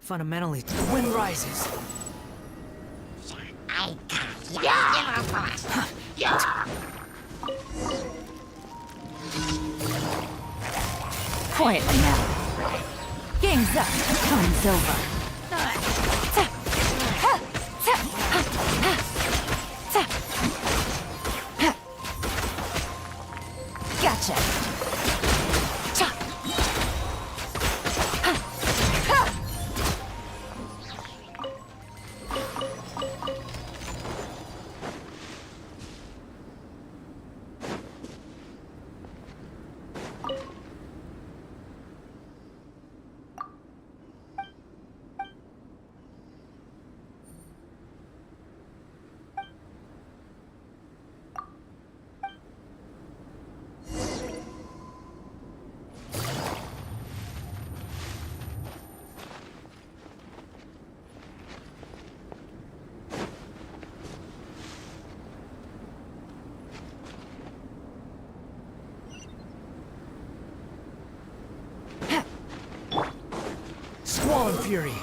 Fundamentally, the wind rises. Quietly now. Game's up. Time's over. Gotcha. Squall and fury.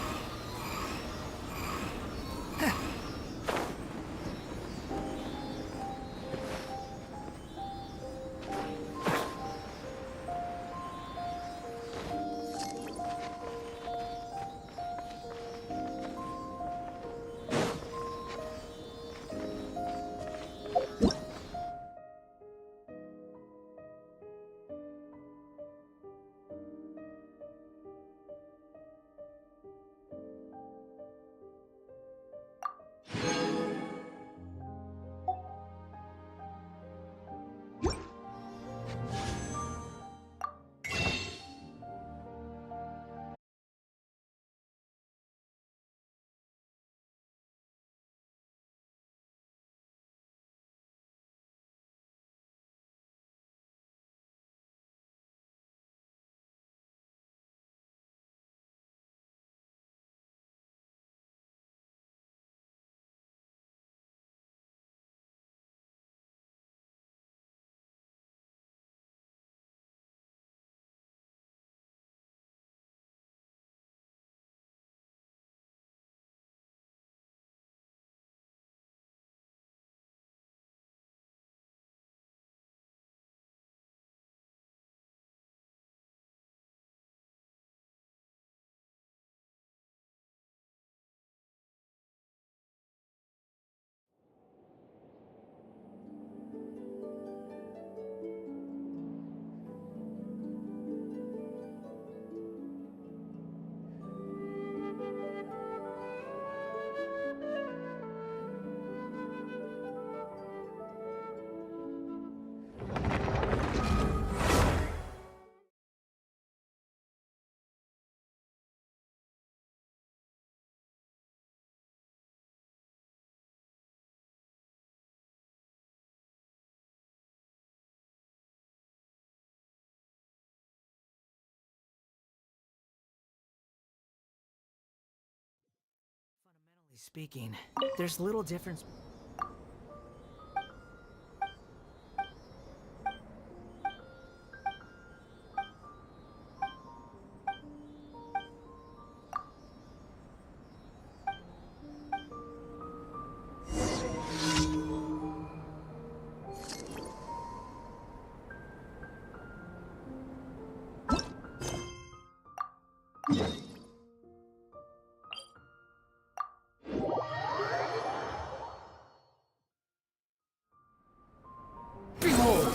Fundamentally speaking, there's little difference. Behold!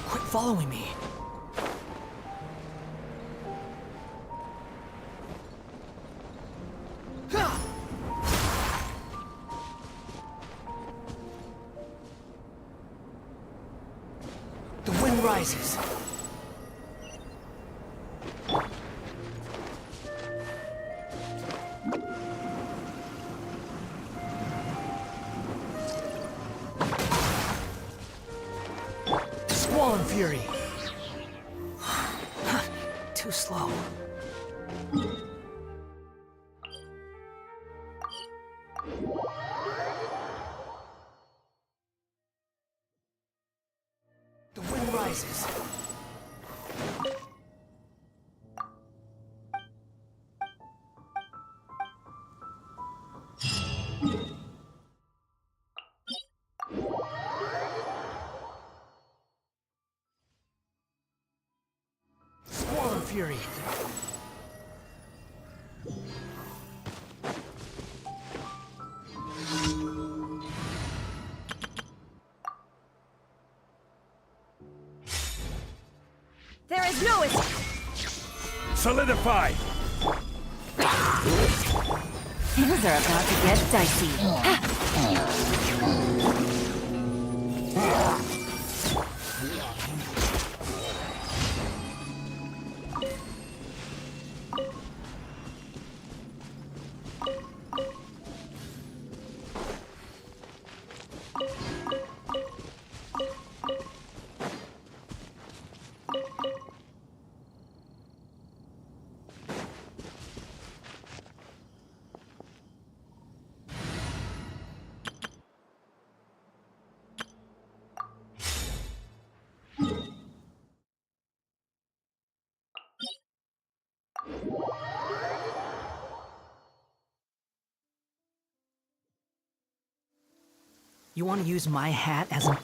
Quit following me. The wind rises. Squall and fury. Too slow. The wind rises. fury. There is no escape. Solidify! Things are about to get dicey. You want to use my hat as a...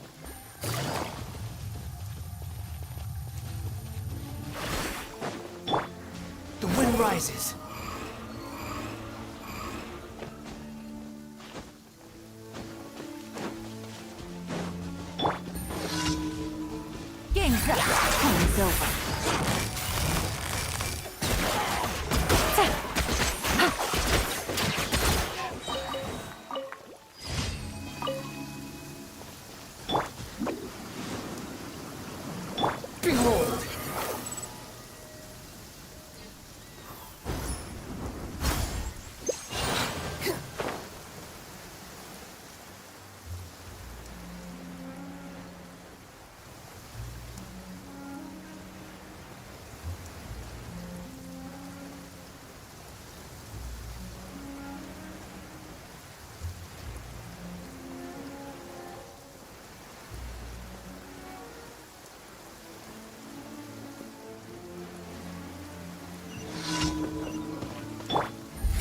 The wind rises. Game's up. Time's over. Behold!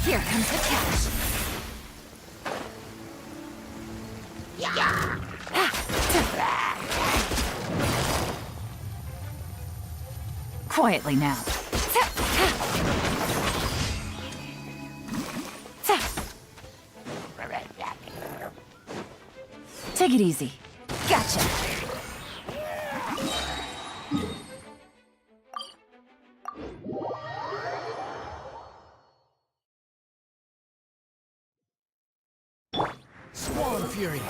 Here comes the catch. Quietly now. Take it easy. Gotcha. Swan fury.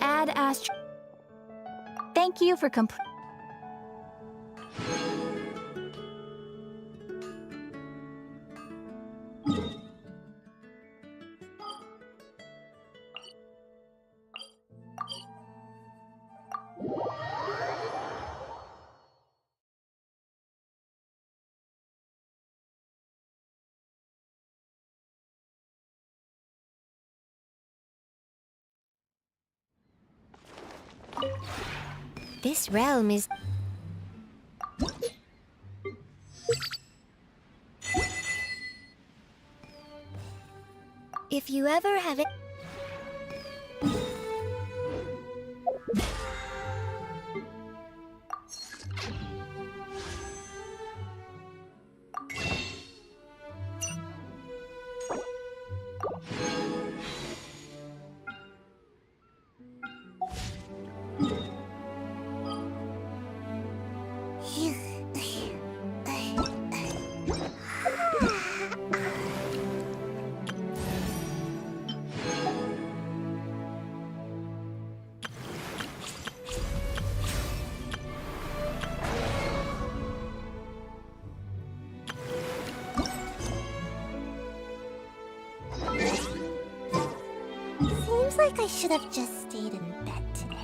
Add Thank you for This realm is... If you ever have it... Seems like I should have just stayed in bed today.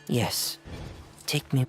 Yes. Take me.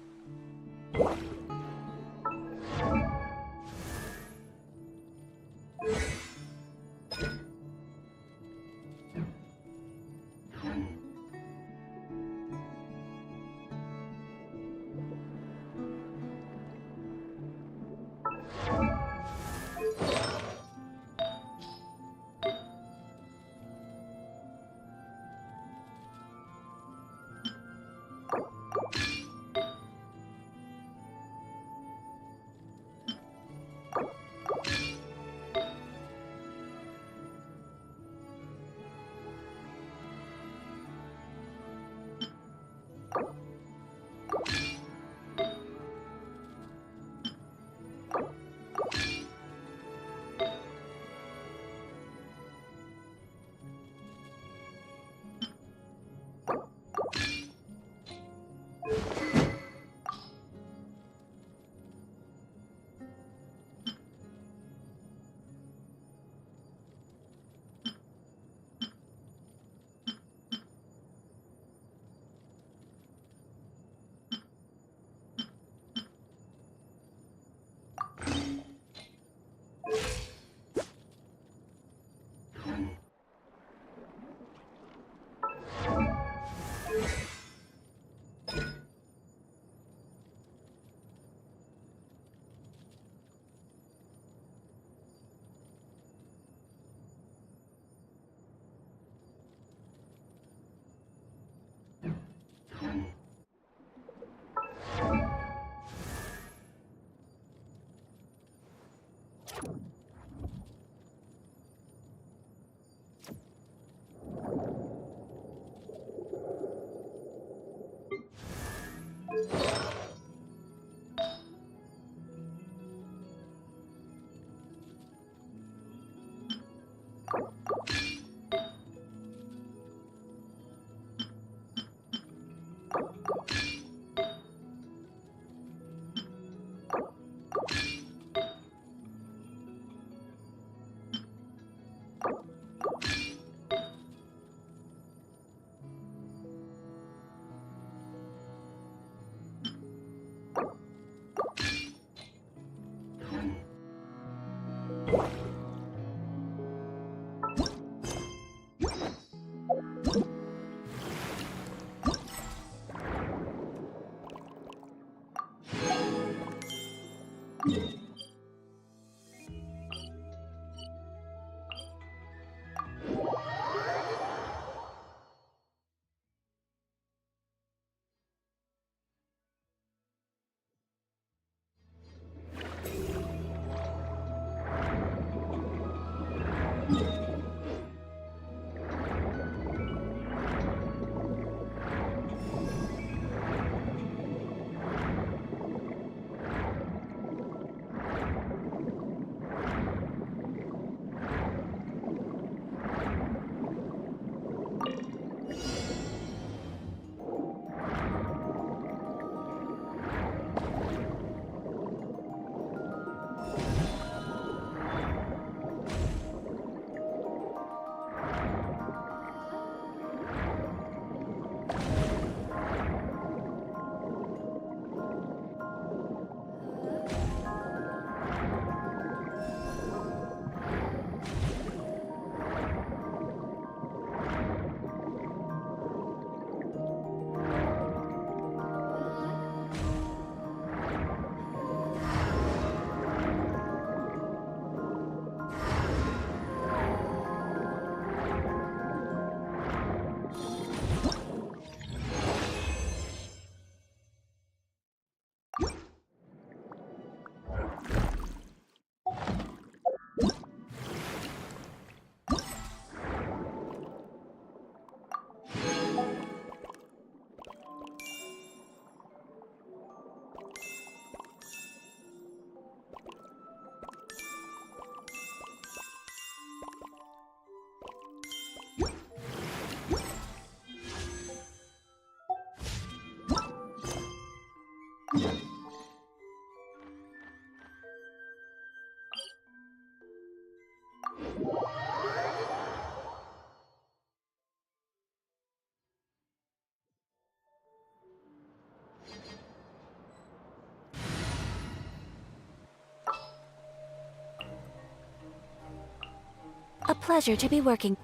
A pleasure to be working.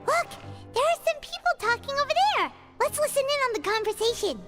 Look! There are some people talking over there! Let's listen in on the conversation.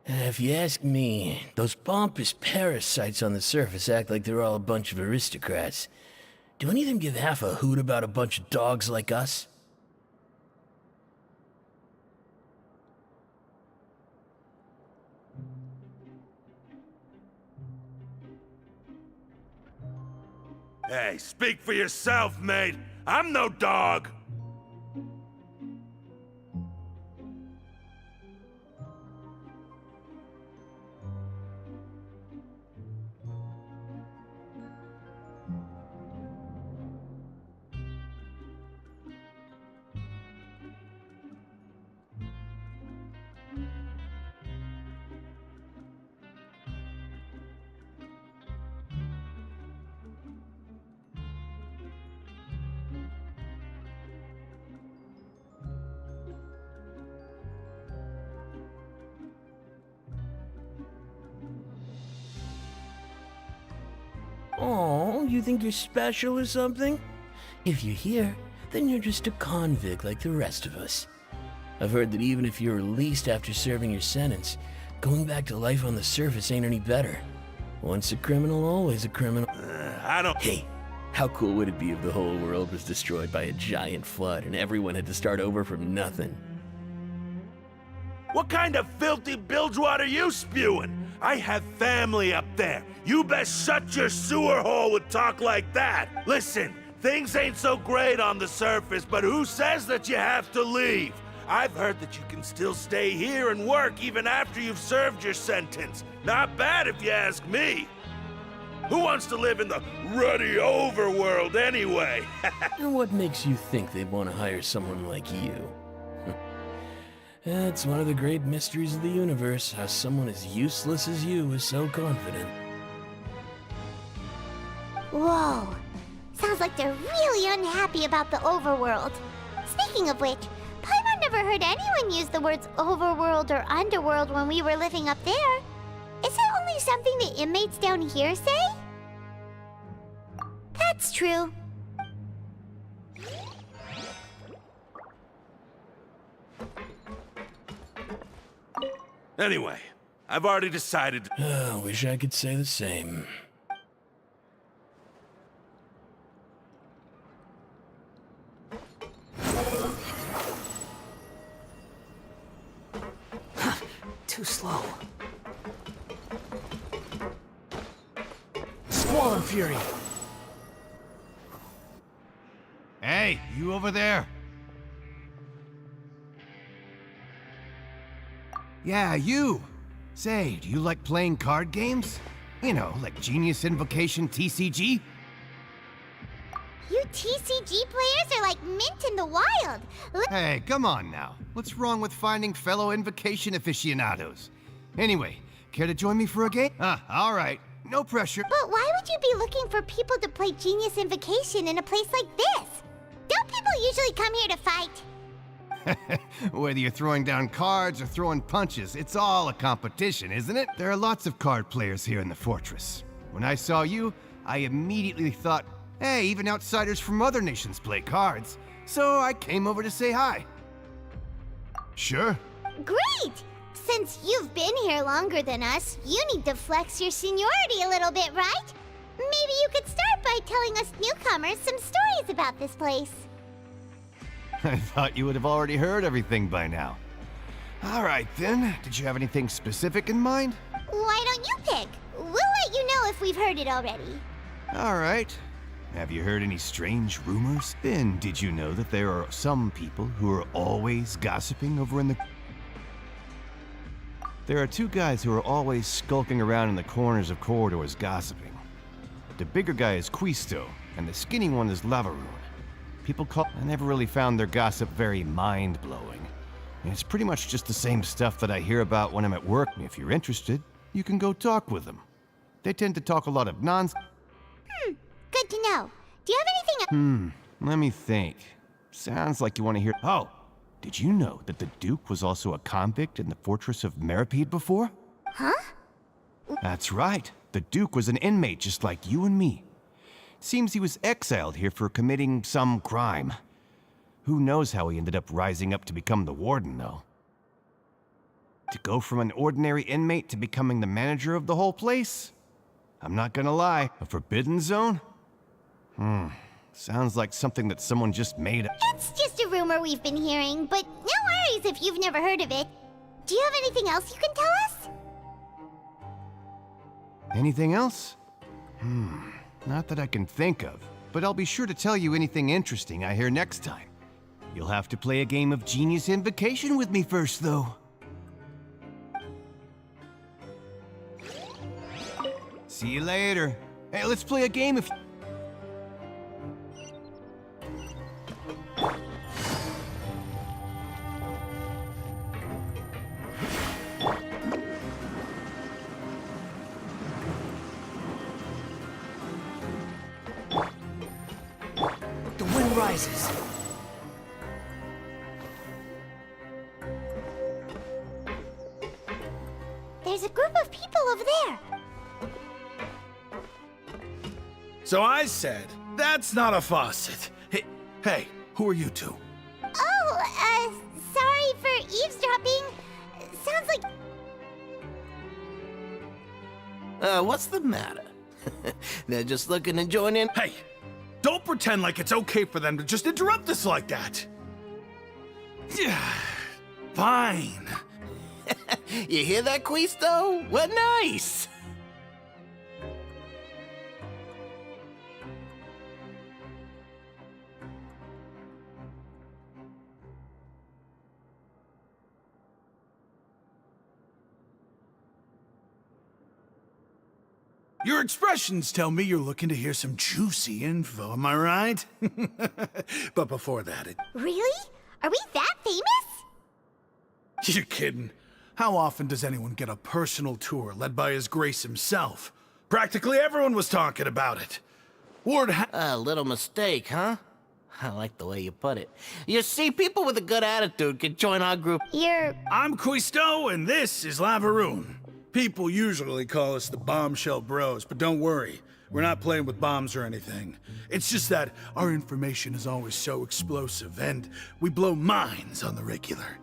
If you ask me, those pompous parasites on the surface act like they're all a bunch of aristocrats. Do any of them give half a hoot about a bunch of dogs like us? Hey, speak for yourself, mate. I'm no dog. Oh, you think you're special or something? If you're here, then you're just a convict like the rest of us. I've heard that even if you're released after serving your sentence, going back to life on the surface ain't any better. Once a criminal, always a criminal. I don't... Hey, how cool would it be if the whole world was destroyed by a giant flood and everyone had to start over from nothing? What kind of filthy bilgewater are you spewing? I have family up there. You best shut your sewer hole with talk like that. Listen, things ain't so great on the surface, but who says that you have to leave? I've heard that you can still stay here and work even after you've served your sentence. Not bad if you ask me. Who wants to live in the ruddy overworld anyway? And what makes you think they'd want to hire someone like you? It's one of the great mysteries of the universe, how someone as useless as you is so confident. Whoa. Sounds like they're really unhappy about the overworld. Speaking of which, Paimon never heard anyone use the words overworld or underworld when we were living up there. Is it only something the inmates down here say? That's true. Anyway, I've already decided... Wish I could say the same. Too slow. Squall and Fury. Hey, you over there? Yeah, you! Say, do you like playing card games? You know, like Genius Invocation TCG? You TCG players are like mint in the wild. Hey, come on now. What's wrong with finding fellow Invocation aficionados? Anyway, care to join me for a game? Alright. No pressure. But why would you be looking for people to play Genius Invocation in a place like this? Don't people usually come here to fight? Whether you're throwing down cards or throwing punches, it's all a competition, isn't it? There are lots of card players here in the fortress. When I saw you, I immediately thought, hey, even outsiders from other nations play cards. So I came over to say hi. Sure. Great! Since you've been here longer than us, you need to flex your seniority a little bit, right? Maybe you could start by telling us newcomers some stories about this place. I thought you would have already heard everything by now. All right, then. Did you have anything specific in mind? Why don't you pick? We'll let you know if we've heard it already. All right. Have you heard any strange rumors? Then did you know that there are some people who are always gossiping over in the... There are two guys who are always skulking around in the corners of corridors gossiping. The bigger guy is Quisto, and the skinny one is Lavaroon. I never really found their gossip very mind-blowing. And it's pretty much just the same stuff that I hear about when I'm at work. If you're interested, you can go talk with them. They tend to talk a lot of nonsense. Good to know. Do you have anything Let me think. Sounds like you want to hear... Oh, did you know that the Duke was also a convict in the fortress of Meripede before? Huh? That's right. The Duke was an inmate just like you and me. Seems he was exiled here for committing some crime. Who knows how he ended up rising up to become the warden, though. To go from an ordinary inmate to becoming the manager of the whole place? I'm not gonna lie, a forbidden zone? Sounds like something that someone just made up. It's just a rumor we've been hearing, but no worries if you've never heard of it. Do you have anything else you can tell us? Anything else? Not that I can think of, but I'll be sure to tell you anything interesting I hear next time. You'll have to play a game of Genius Invocation with me first, though. See you later. Hey, let's play a game if... The wind rises. There's a group of people over there. So I said, that's not a faucet. Hey, who are you two? Oh, sorry for eavesdropping. Sounds like... What's the matter? They're just looking to join in? Hey, don't pretend like it's okay for them to just interrupt us like that. Fine. You hear that, Quisto? What nice! Your expressions tell me you're looking to hear some juicy info, am I right? But before that, Really? Are we that famous? You're kidding. How often does anyone get a personal tour led by His Grace himself? Practically everyone was talking about it. Word A little mistake, huh? I like the way you put it. You see, people with a good attitude can join our group. I'm Quisto, and this is Lavaroon. People usually call us the Bombshell Bros, but don't worry. We're not playing with bombs or anything. It's just that our information is always so explosive, and we blow minds on the regular.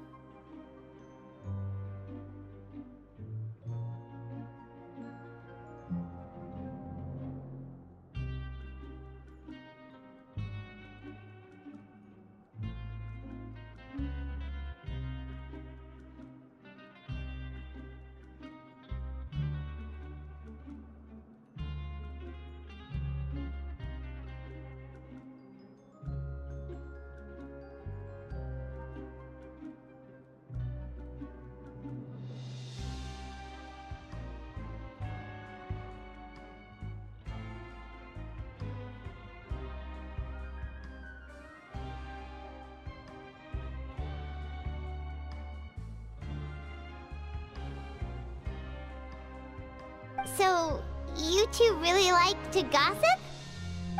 So, you two really like to gossip?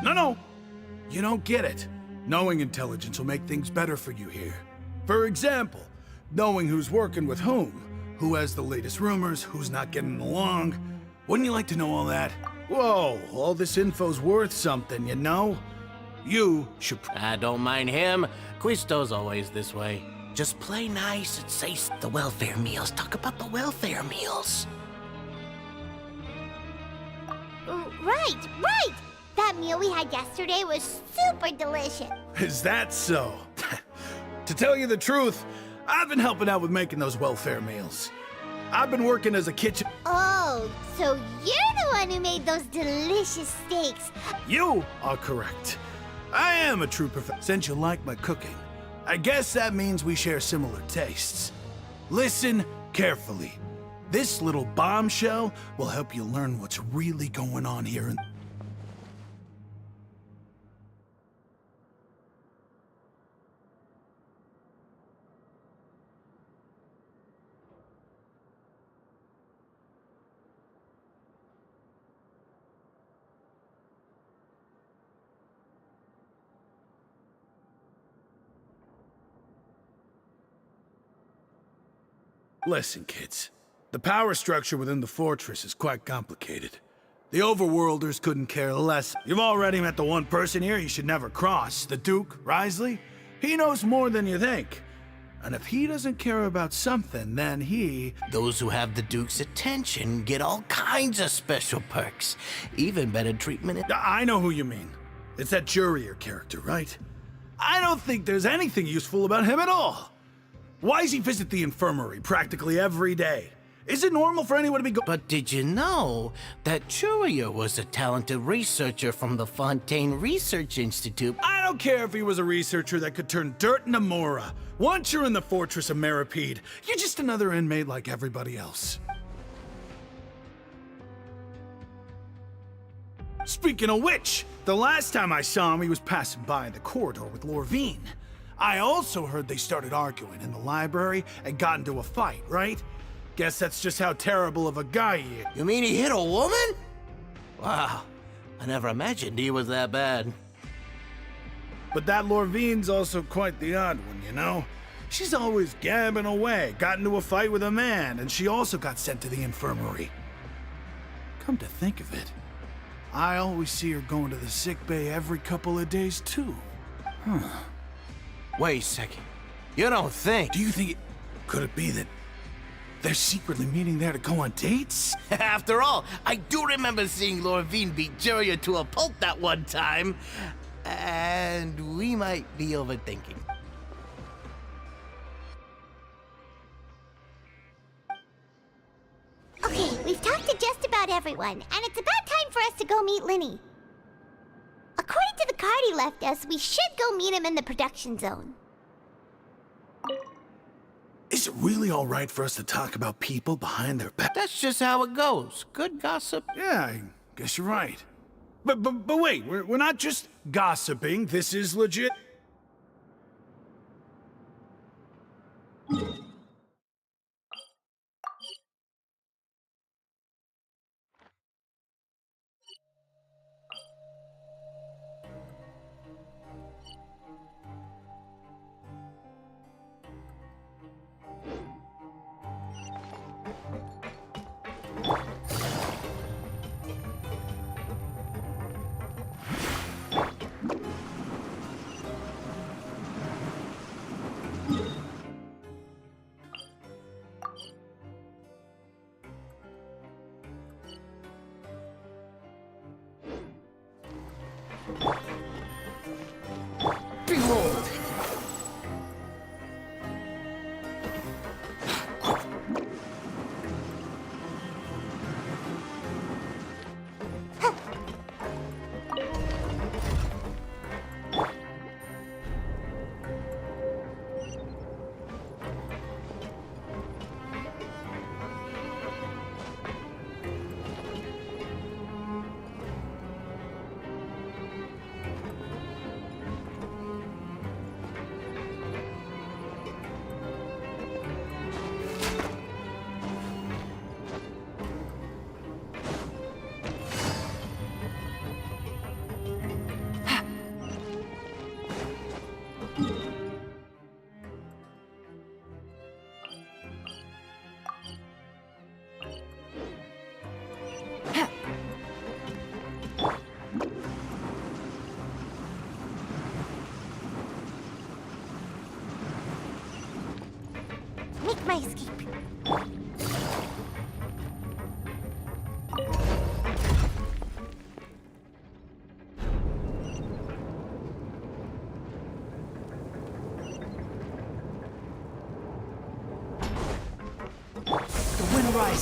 No. You don't get it. Knowing intelligence will make things better for you here. For example, knowing who's working with whom, who has the latest rumors, who's not getting along. Wouldn't you like to know all that? Whoa, all this info's worth something, you know? You should... I don't mind him. Quisto's always this way. Just play nice and say the welfare meals. Talk about the welfare meals. Right! That meal we had yesterday was super delicious. Is that so? To tell you the truth, I've been helping out with making those welfare meals. I've been working as a kitchen... Oh, so you're the one who made those delicious steaks. You are correct. I am a true professor. Since you like my cooking, I guess that means we share similar tastes. Listen carefully. This little bombshell will help you learn what's really going on here in... Listen, kids. The power structure within the fortress is quite complicated. The overworlders couldn't care less. You've already met the one person here you should never cross, the Duke, Risley. He knows more than you think. And if he doesn't care about something, then he... Those who have the Duke's attention get all kinds of special perks. Even better treatment. I know who you mean. It's that Jurier character, right? I don't think there's anything useful about him at all. Why does he visit the infirmary practically every day? Is it normal for anyone to be But did you know that Jurier was a talented researcher from the Fontaine Research Institute? I don't care if he was a researcher that could turn dirt into Mora. Once you're in the Fortress of Meripede, you're just another inmate like everybody else. Speaking of which, the last time I saw him, he was passing by in the corridor with Lorvine. I also heard they started arguing in the library and got into a fight, right? Guess that's just how terrible of a guy he is. You mean he hit a woman? Wow, I never imagined he was that bad. But that Lorvine's also quite the odd one, you know? She's always gabbing away, got into a fight with a man, and she also got sent to the infirmary. Come to think of it, I always see her going to the sick bay every couple of days, too. Wait a second. You don't think... Do you think could it be that they're secretly meeting there to go on dates? After all, I do remember seeing Lorvine beat Jurier to a pulp that one time. And we might be overthinking. Okay, we've talked to just about everyone, and it's about time for us to go meet Linny. According to the card he left us, we should go meet him in the production zone. Is it really all right for us to talk about people behind their back? That's just how it goes. Good gossip. Yeah, I guess you're right. But wait, we're not just gossiping. This is legit. Behold!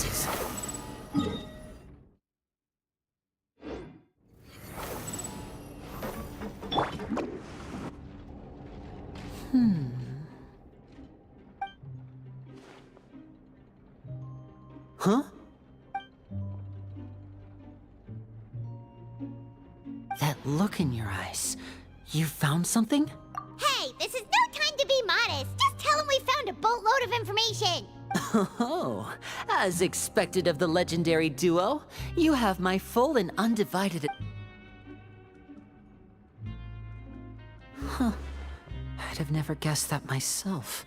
Jesus. Huh? That look in your eyes. You found something? Hey, this is no time to be modest. Just tell him we found a boatload of information. Oh, as expected of the legendary duo, you have my full and undivided... Huh. I'd have never guessed that myself.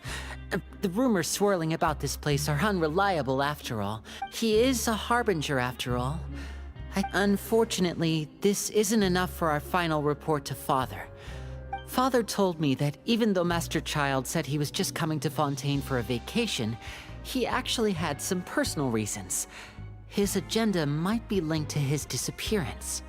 The rumors swirling about this place are unreliable after all. He is a harbinger after all. Unfortunately, this isn't enough for our final report to Father. Father told me that even though Master Child said he was just coming to Fontaine for a vacation, he actually had some personal reasons. His agenda might be linked to his disappearance.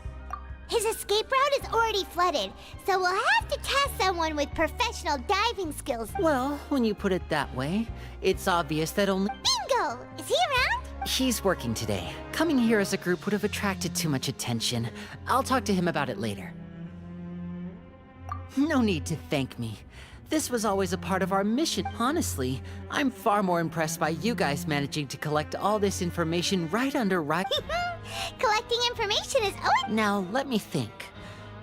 His escape route is already flooded, so we'll have to test someone with professional diving skills. Well, when you put it that way, it's obvious that only... Bingo! Is he around? He's working today. Coming here as a group would have attracted too much attention. I'll talk to him about it later. No need to thank me. This was always a part of our mission. Honestly, I'm far more impressed by you guys managing to collect all this information right under right... Collecting information is always... Now, let me think.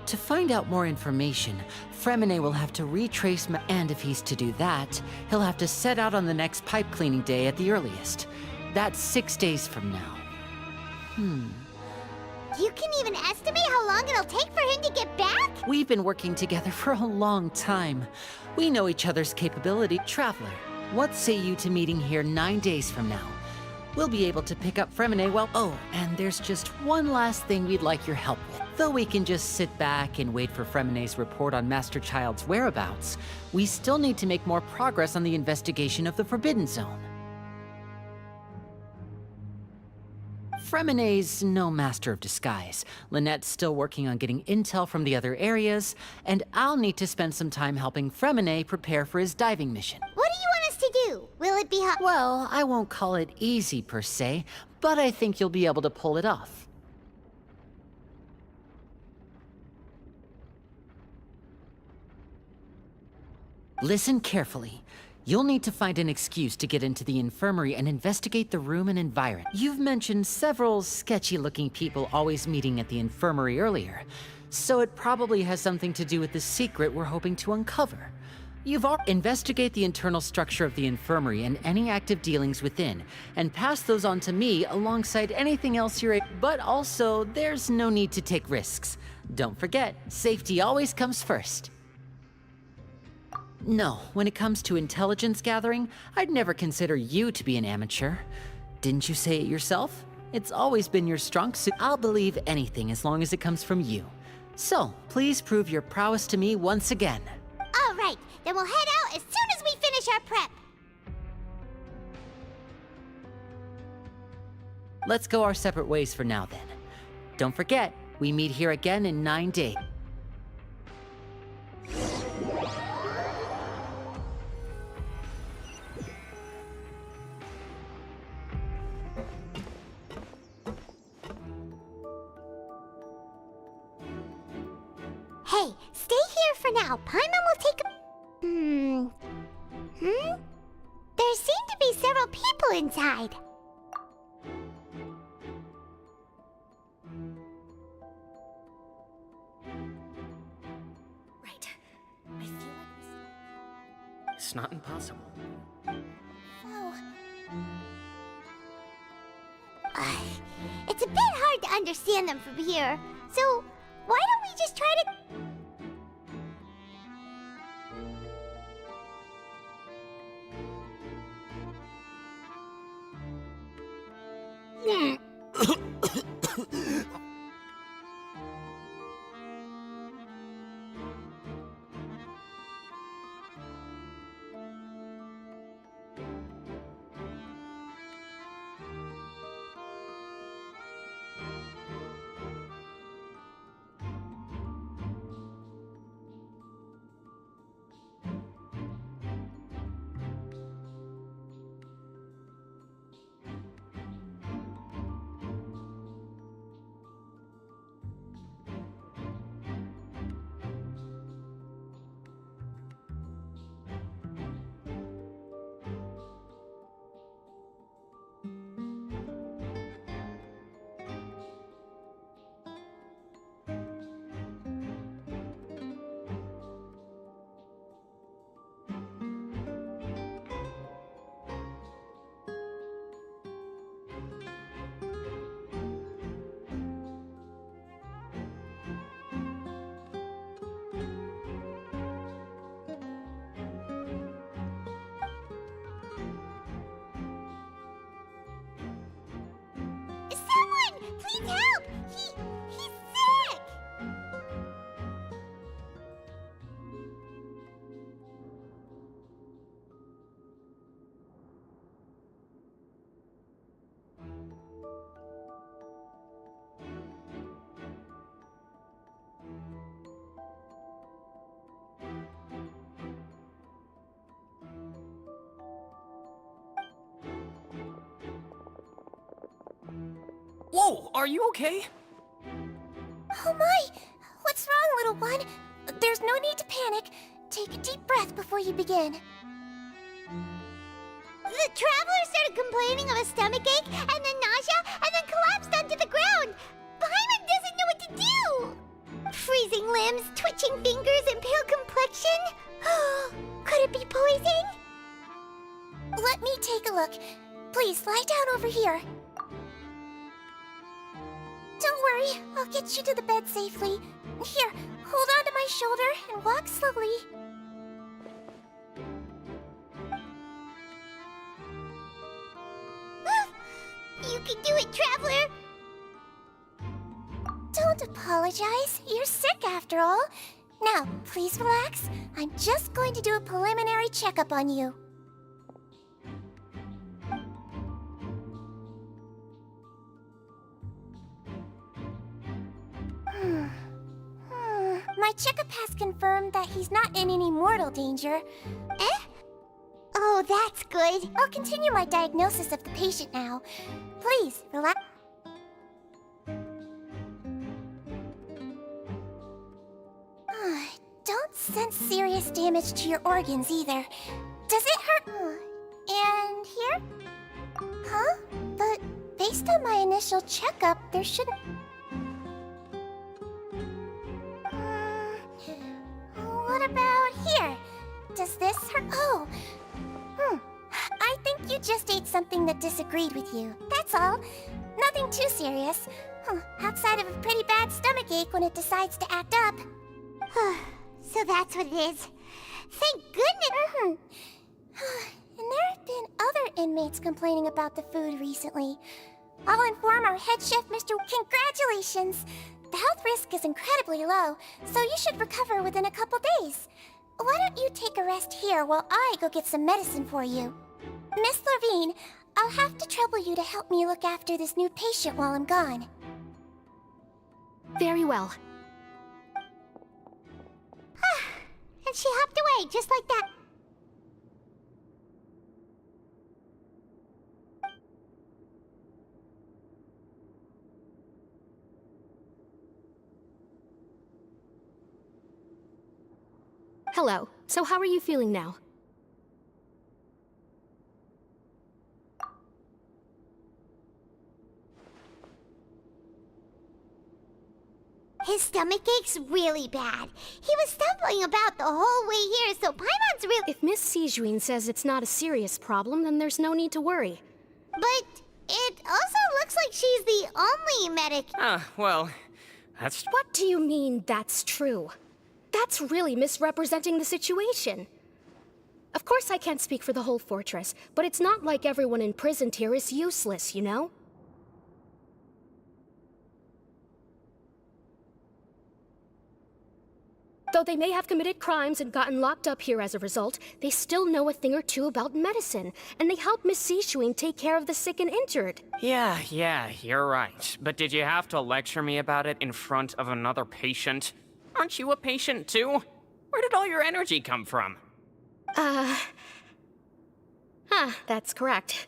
To find out more information, Fremine will have to retrace and if he's to do that, he'll have to set out on the next pipe cleaning day at the earliest. That's 6 days from now. You can even estimate how long it'll take for him to get back? We've been working together for a long time. We know each other's capability. Traveler, what say you to meeting here 9 days from now? We'll be able to pick up Fremine well... Oh, and there's just one last thing we'd like your help with. Though we can just sit back and wait for Fremine's report on Master Child's whereabouts, we still need to make more progress on the investigation of the Forbidden Zone. Fremine's no master of disguise. Lynette's still working on getting intel from the other areas, and I'll need to spend some time helping Fremine prepare for his diving mission. What do you want us to do? Will it be hot? Well, I won't call it easy per se, but I think you'll be able to pull it off. Listen carefully. You'll need to find an excuse to get into the infirmary and investigate the room and environment. You've mentioned several sketchy-looking people always meeting at the infirmary earlier, so it probably has something to do with the secret we're hoping to uncover. Investigate the internal structure of the infirmary and any active dealings within, and pass those on to me alongside anything else you're able. But also, there's no need to take risks. Don't forget, safety always comes first. No, when it comes to intelligence gathering, I'd never consider you to be an amateur. Didn't you say it yourself? It's always been your strong suit. I'll believe anything as long as it comes from you. So, please prove your prowess to me once again. All right, then we'll head out as soon as we finish our prep. Let's go our separate ways for now then. Don't forget, we meet here again in 9 days. Hey, stay here for now. Paimon will take a... There seem to be several people inside. Right. I feel like it's not impossible. Oh. It's a bit hard to understand them from here, so why don't we just try to... are you okay? Oh my! What's wrong, little one? There's no need to panic. Take a deep breath before you begin. The traveler started complaining of a stomachache, and then nausea, and then collapsed onto the ground. Paimon doesn't know what to do. Freezing limbs, twitching fingers, and pale complexion. Could it be poison? Let me take a look. Please lie down over here. Don't worry, I'll get you to the bed safely. Here, hold on to my shoulder and walk slowly. You can do it, Traveler! Don't apologize. You're sick after all. Now, please relax. I'm just going to do a preliminary checkup on you. My checkup has confirmed that he's not in any mortal danger. Eh? Oh, that's good. I'll continue my diagnosis of the patient now. Please, relax. Don't sense serious damage to your organs either. Does it hurt? And here? Huh? But based on my initial checkup, there shouldn't... What about here? Does this hurt? Oh. I think you just ate something that disagreed with you. That's all. Nothing too serious. Outside of a pretty bad stomachache when it decides to act up. So that's what it is. Thank goodness. And there have been other inmates complaining about the food recently. I'll inform our head chef, Mr. Congratulations! The health risk is incredibly low, so you should recover within a couple days. Why don't you take a rest here while I go get some medicine for you? Miss Levine, I'll have to trouble you to help me look after this new patient while I'm gone. Very well. And she hopped away, just like that. Hello. So how are you feeling now? His stomach ache's really bad. He was stumbling about the whole way here, so Paimon's really... If Miss Sijuin says it's not a serious problem, then there's no need to worry. But it also looks like she's the only medic... Well, that's... What do you mean, that's true? That's really misrepresenting the situation. Of course I can't speak for the whole fortress, but it's not like everyone imprisoned here is useless, you know? Though they may have committed crimes and gotten locked up here as a result, they still know a thing or two about medicine, and they help Miss Sishuin take care of the sick and injured. Yeah, you're right. But did you have to lecture me about it in front of another patient? Aren't you a patient too? Where did all your energy come from? That's correct.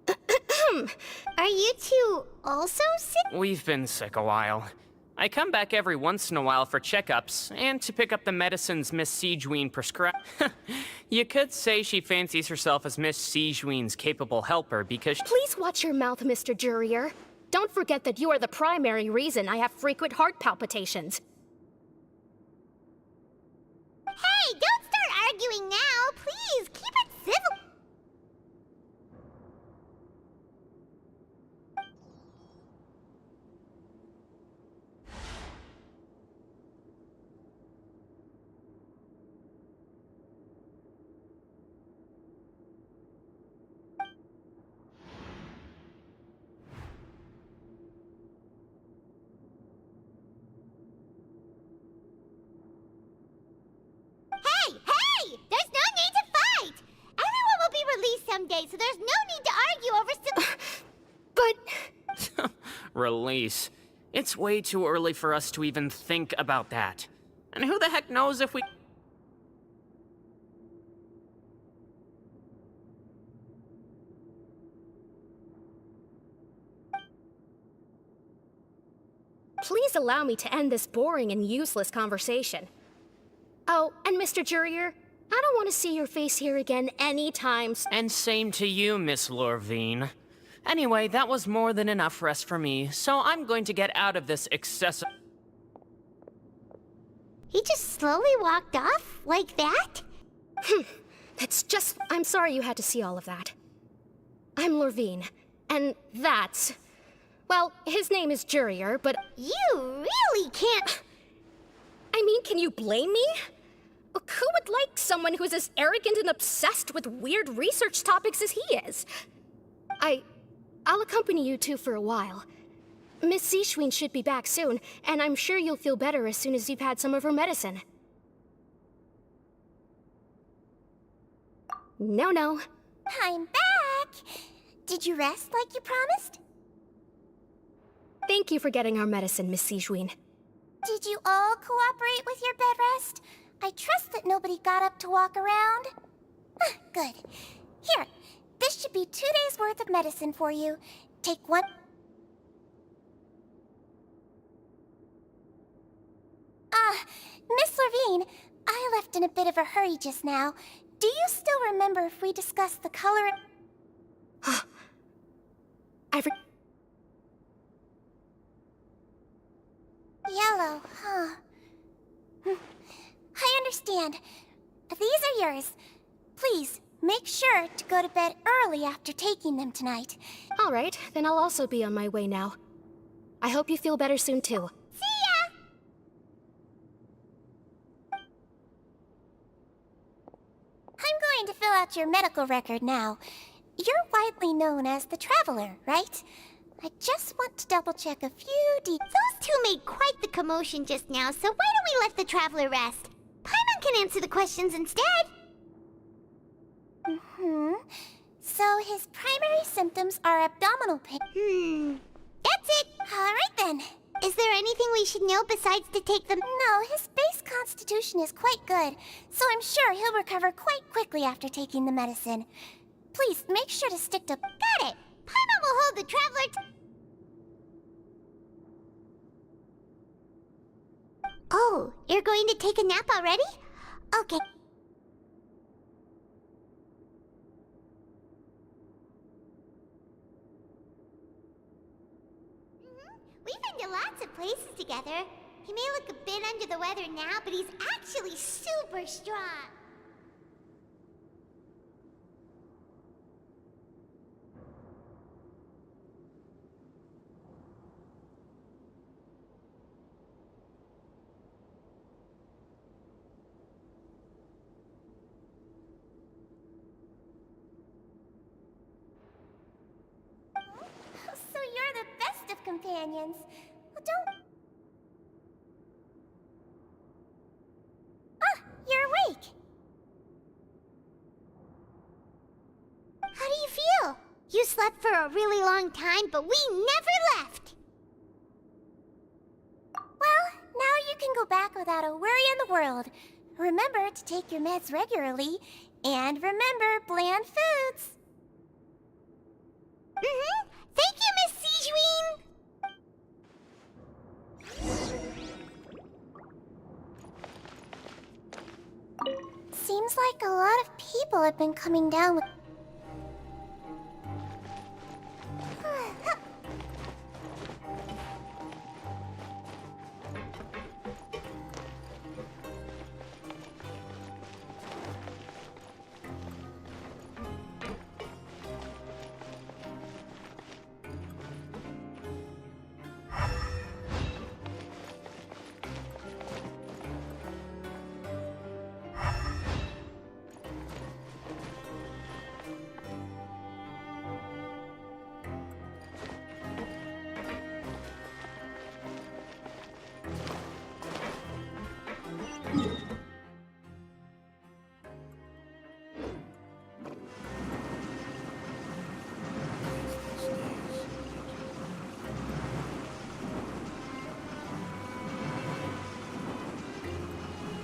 Are you two also sick? We've been sick a while. I come back every once in a while for checkups, and to pick up the medicines Miss Sijuin prescribed. You could say she fancies herself as Miss Sijuin's capable helper because— Please watch your mouth, Mr. Jurier. Don't forget that you are the primary reason I have frequent heart palpitations. Hey, don't start arguing now! Please, keep it civil! Hey! There's no need to fight! Everyone will be released someday, so there's no need to argue over But... Release. It's way too early for us to even think about that. And who the heck knows if we— Please allow me to end this boring and useless conversation. Oh, and Mr. Jurier, I don't want to see your face here again anytime soon. And same to you, Miss Lorvine. Anyway, that was more than enough rest for me, so I'm going to get out of this excessive... He just slowly walked off like that? That's just... I'm sorry you had to see all of that. I'm Lorvine, and that's... Well, his name is Jurier, but... You really can't... I mean, can you blame me? Who would like someone who's as arrogant and obsessed with weird research topics as he is? I'll accompany you two for a while. Miss Zishwin should be back soon, and I'm sure you'll feel better as soon as you've had some of her medicine. No. I'm back! Did you rest like you promised? Thank you for getting our medicine, Miss Zishwin. Did you all cooperate with your bed rest? I trust that nobody got up to walk around. Good. Here, this should be 2 days' worth of medicine for you. Take one... Miss Lorvine, I left in a bit of a hurry just now. Do you still remember if we discussed the color... Yellow, huh? I understand. These are yours. Please, make sure to go to bed early after taking them tonight. All right, then I'll also be on my way now. I hope you feel better soon, too. See ya! I'm going to fill out your medical record now. You're widely known as the Traveler, right? I just want to double-check a few details. Those two made quite the commotion just now, so why don't we let the Traveler rest? Paimon can answer the questions instead. So his primary symptoms are abdominal pain. That's it. All right then. Is there anything we should know besides to take them? No, his base constitution is quite good, so I'm sure he'll recover quite quickly after taking the medicine. Please, make sure to stick to... Got it! Paimon will hold the Traveler Oh, you're going to take a nap already? Okay. We've been to lots of places together. He may look a bit under the weather now, but he's actually super strong. So you're the best of companions. Well, don't... You're awake. How do you feel? You slept for a really long time, but we never left. Well, now you can go back without a worry in the world. Remember to take your meds regularly, and remember bland foods. Thank you, Miss Zishwin! Seems like a lot of people have been coming down with...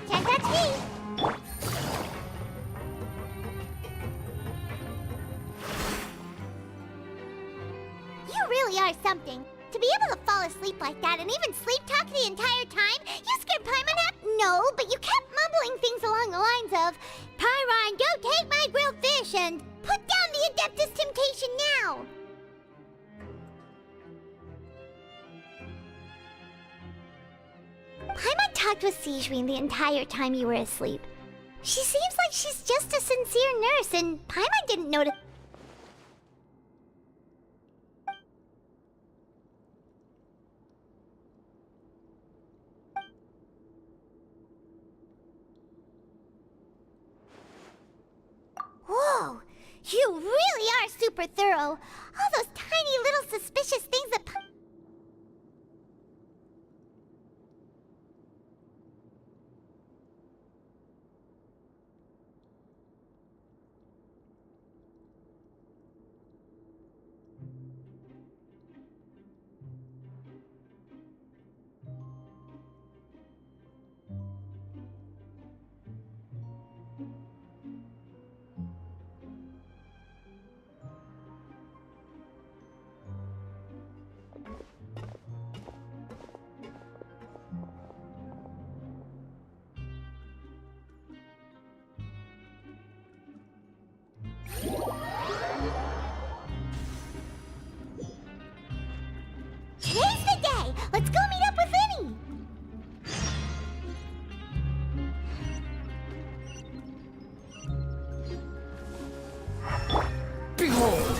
Can't touch me! You really are something. To be able to fall asleep act like that and even sleep talk the entire time? You scared Paimon half? No, but you kept mumbling things along the lines of, Pyron, don't take my grilled fish, and put down the Adeptus Temptation now! Paimon talked with Sigewinne the entire time you were asleep. She seems like she's just a sincere nurse, and Paimon didn't notice. Whoa! You really are super thorough! All those tiny little suspicious things that Today's the day! Let's go meet up with Linny! Behold! Oh!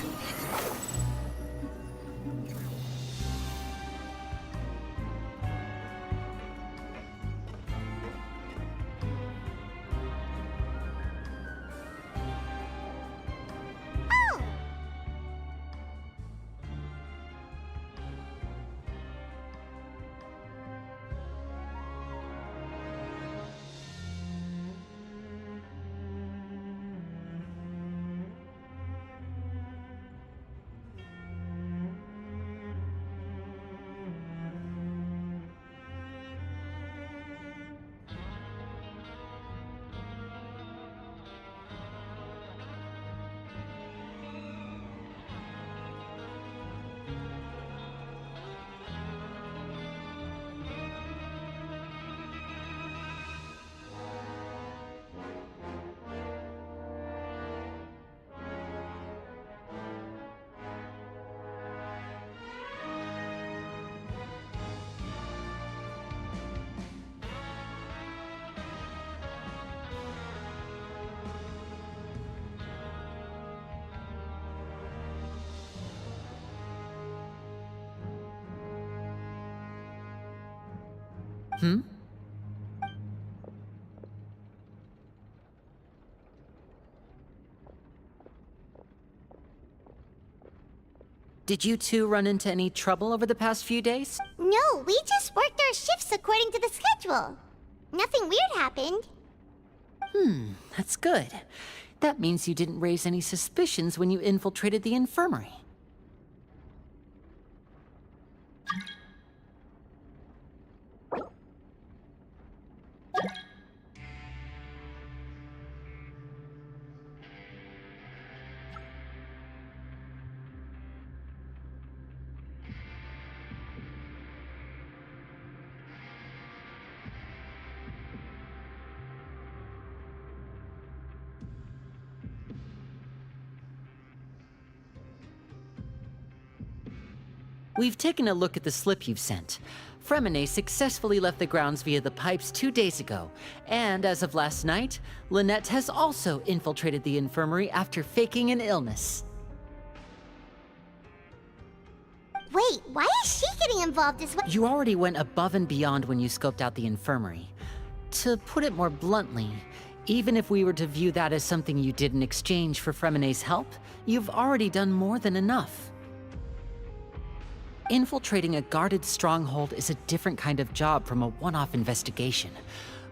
Hmm? Did you two run into any trouble over the past few days? No, we just worked our shifts according to the schedule. Nothing weird happened. That's good. That means you didn't raise any suspicions when you infiltrated the infirmary. We've taken a look at the slip you've sent. Fremine successfully left the grounds via the pipes 2 days ago, and as of last night, Lynette has also infiltrated the infirmary after faking an illness. Wait, why is she getting involved as well? You already went above and beyond when you scoped out the infirmary. To put it more bluntly, even if we were to view that as something you did in exchange for Fremine's help, you've already done more than enough. Infiltrating a guarded stronghold is a different kind of job from a one-off investigation.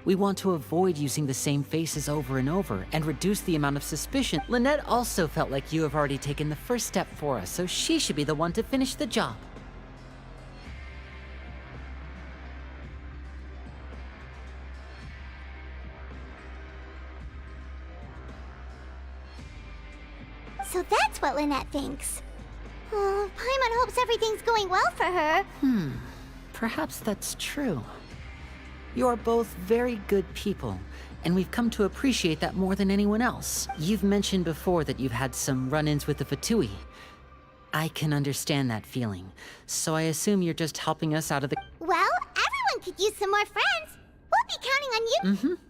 We want to avoid using the same faces over and over and reduce the amount of suspicion. Lynette also felt like you have already taken the first step for us, so she should be the one to finish the job. So that's what Lynette thinks. Oh, Paimon hopes everything's going well for her. Perhaps that's true. You're both very good people, and we've come to appreciate that more than anyone else. You've mentioned before that you've had some run-ins with the Fatui. I can understand that feeling, so I assume you're just helping us out of the... Well, everyone could use some more friends. We'll be counting on you. Mm-hmm.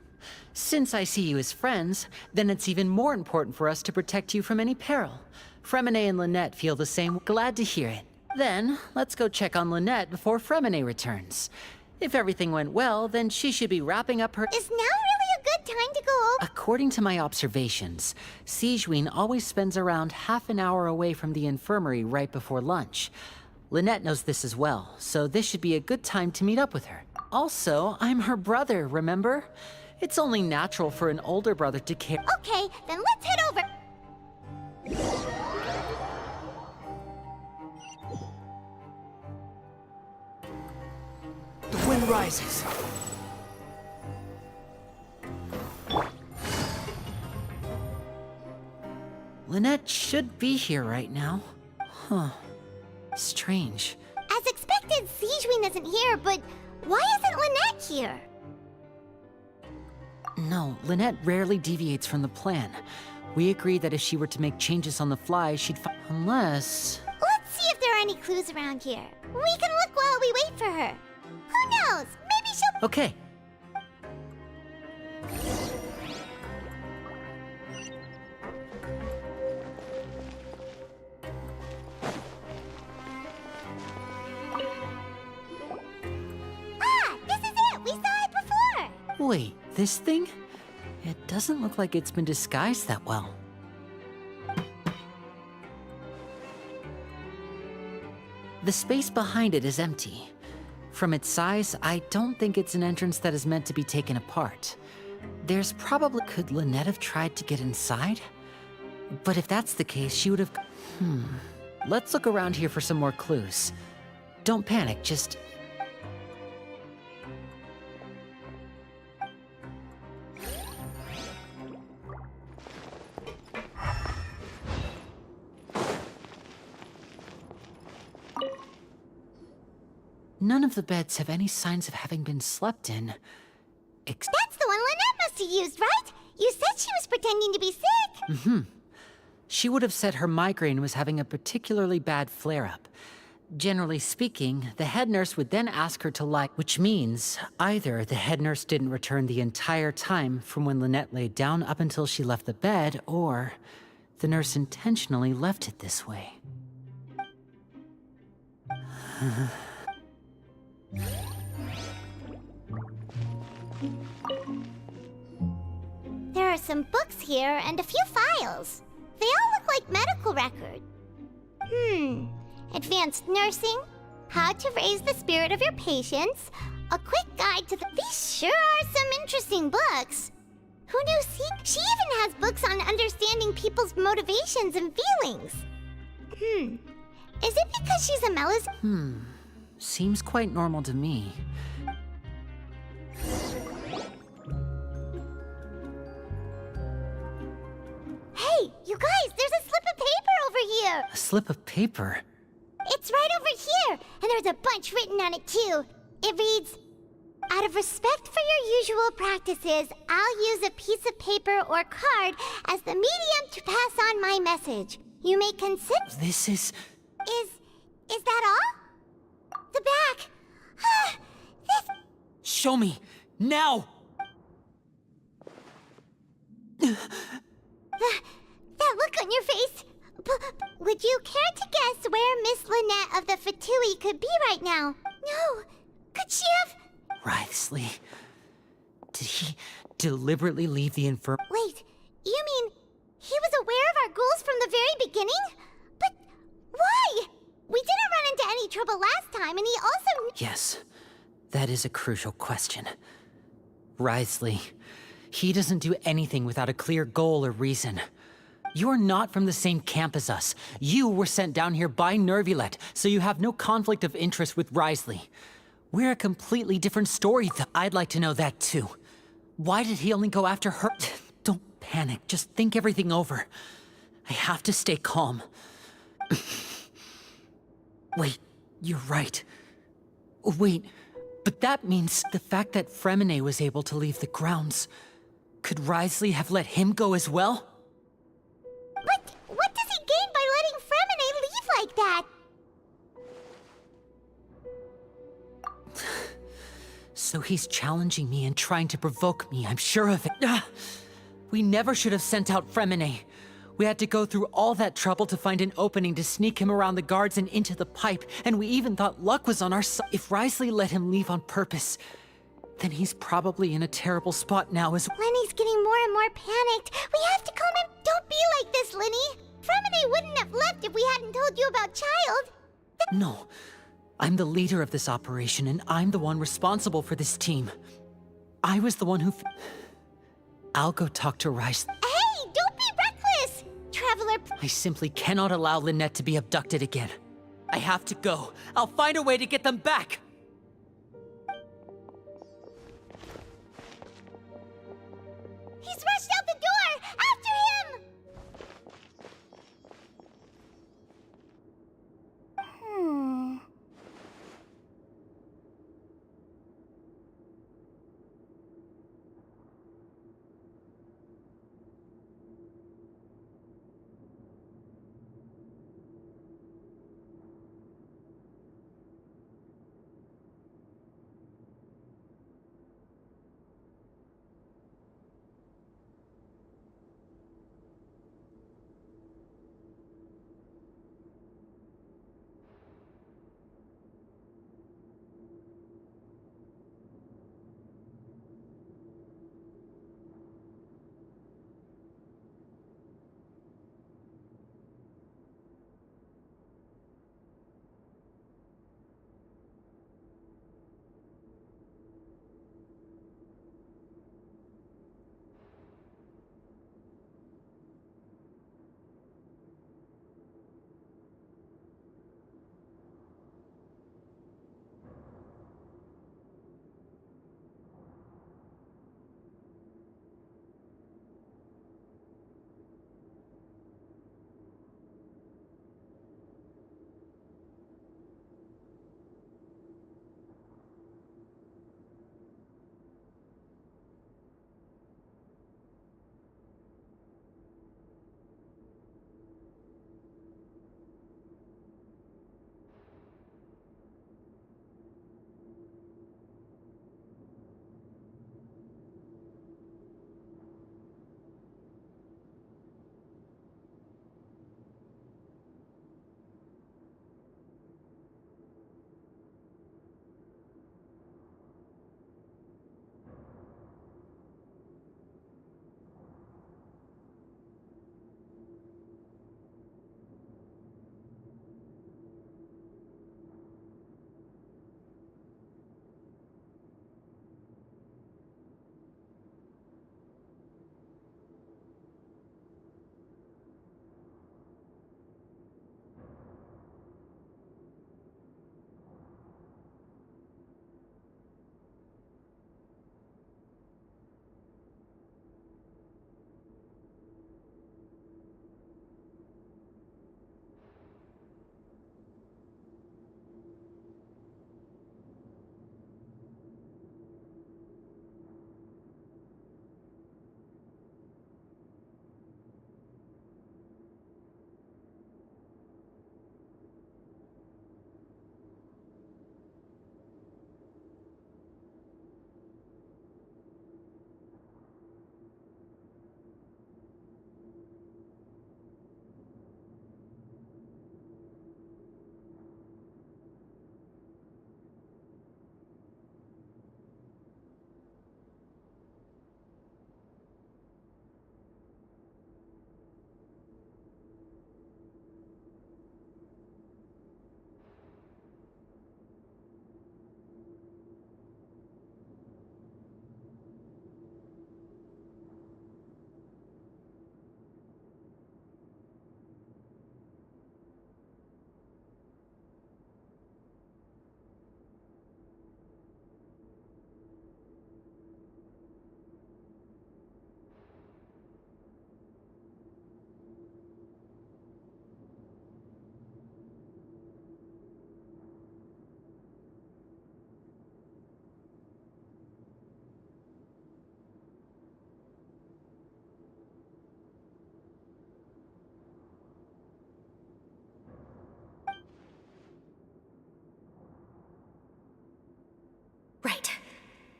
Since I see you as friends, then it's even more important for us to protect you from any peril. Fremine and Lynette feel the same. Glad to hear it. Then, let's go check on Lynette before Fremine returns. If everything went well, then she should be wrapping up her... Is now really a good time to go over? According to my observations, Sigewinne always spends around half an hour away from the infirmary right before lunch. Lynette knows this as well, so this should be a good time to meet up with her. Also, I'm her brother, remember? It's only natural for an older brother to care. Okay, then let's head over. The wind rises. Lynette should be here right now. Huh. Strange. As expected, Sigewinne isn't here, but why isn't Lynette here? No, Lynette rarely deviates from the plan. We agreed that if she were to make changes on the fly, she'd unless... Let's see if there are any clues around here. We can look while we wait for her. Who knows? Maybe she'll... Okay. Ah, this is it! We saw it before! Wait, this thing? It doesn't look like it's been disguised that well. The space behind it is empty. From its size, I don't think it's an entrance that is meant to be taken apart. There's probably... Could Lynette have tried to get inside? But if that's the case, she would have... Let's look around here for some more clues. Don't panic, just... None of the beds have any signs of having been slept in. That's the one Lynette must have used, right? You said she was pretending to be sick. She would have said her migraine was having a particularly bad flare-up. Generally speaking, the head nurse would then ask her to lie, which means either the head nurse didn't return the entire time from when Lynette laid down up until she left the bed, or the nurse intentionally left it this way. There are some books here and a few files. They all look like medical records. Advanced nursing, how to raise the spirit of your patients, a quick guide to the... These sure are some interesting books. Who knew she even has books on understanding people's motivations and feelings. Is it because she's a melis... Seems quite normal to me. Hey, you guys, there's a slip of paper over here. A slip of paper? It's right over here, and there's a bunch written on it too. It reads, out of respect for your usual practices, I'll use a piece of paper or card as the medium to pass on my message. You may consider... This is... Is that all? The back. This... Show me! Now! That look on your face. Would you care to guess where Miss Lynette of the Fatui could be right now? No. Could she have... Wriothesley. Did he deliberately leave the infirm... Wait, you mean he was aware of our goals from the very beginning? But why? We didn't run into any trouble last time, and he also... Yes, that is a crucial question. Wriothesley, he doesn't do anything without a clear goal or reason. You're not from the same camp as us. You were sent down here by Nervulet, so you have no conflict of interest with Wriothesley. We're a completely different story, though. I'd like to know that, too. Why did he only go after her? Don't panic. Just think everything over. I have to stay calm. Wait, you're right. Wait, but that means the fact that Fremine was able to leave the grounds. Could Risley have let him go as well? But what does he gain by letting Fremine leave like that? So he's challenging me and trying to provoke me, I'm sure of it. We never should have sent out Fremine. We had to go through all that trouble to find an opening to sneak him around the guards and into the pipe, and we even thought luck was on our side. If Risley let him leave on purpose, then he's probably in a terrible spot now as— Lenny's getting more and more panicked. We have to calm him. Don't be like this, Lenny. Fremine wouldn't have left if we hadn't told you about Child. No. I'm the leader of this operation, and I'm the one responsible for this team. I was the one who— I'll go talk to Risley. Hey, don't be reckless! Traveler— I simply cannot allow Lynette to be abducted again. I have to go. I'll find a way to get them back! He's rushed out the door! After him!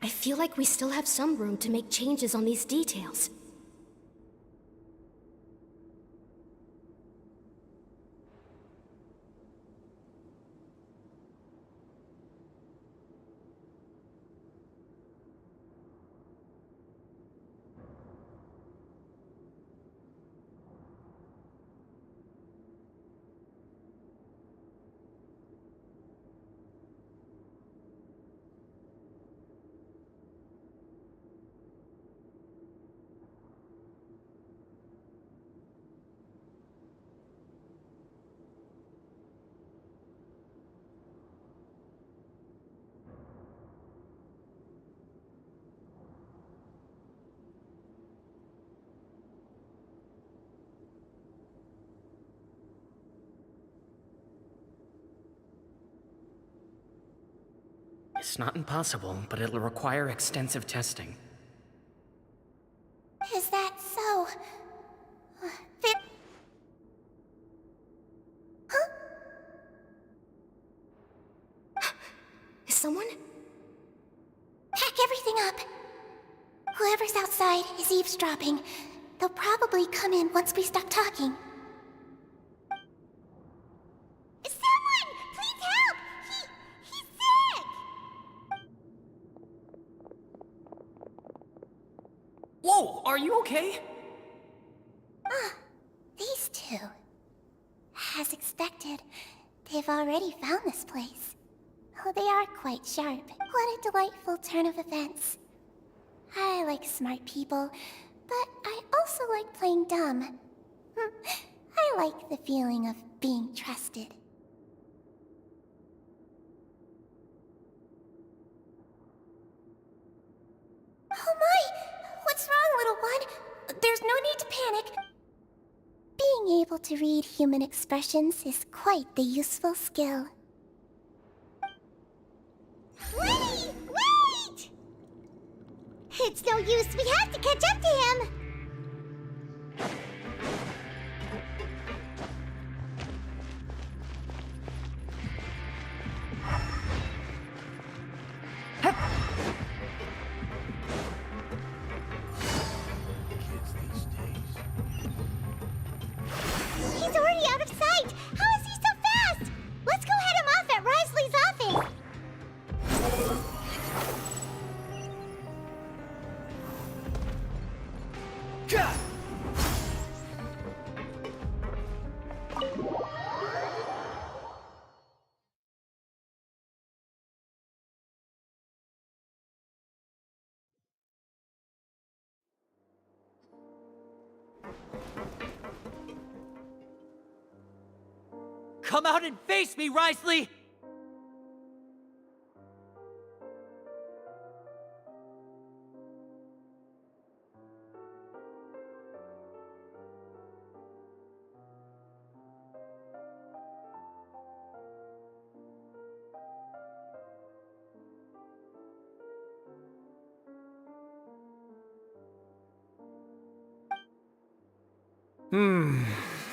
I feel like we still have some room to make changes on these details. It's not impossible, but it'll require extensive testing. Is that so? Huh? Is someone? Pack everything up! Whoever's outside is eavesdropping. They'll probably come in once we stop talking. Someone! Please help! He's sick! Whoa, are you okay? These two. As expected, they've already found this place. Oh, they are quite sharp. What a delightful turn of events. I like smart people, but I also like playing dumb. I like the feeling of being trusted. Oh my! What's wrong, little one? There's no need to panic. Being able to read human expressions is quite the useful skill. Wait! Wait! It's no use. We have to catch up to him. He's already out of sight! How is he so fast? Let's go head him off at Risley's office! Come out and face me, Risley!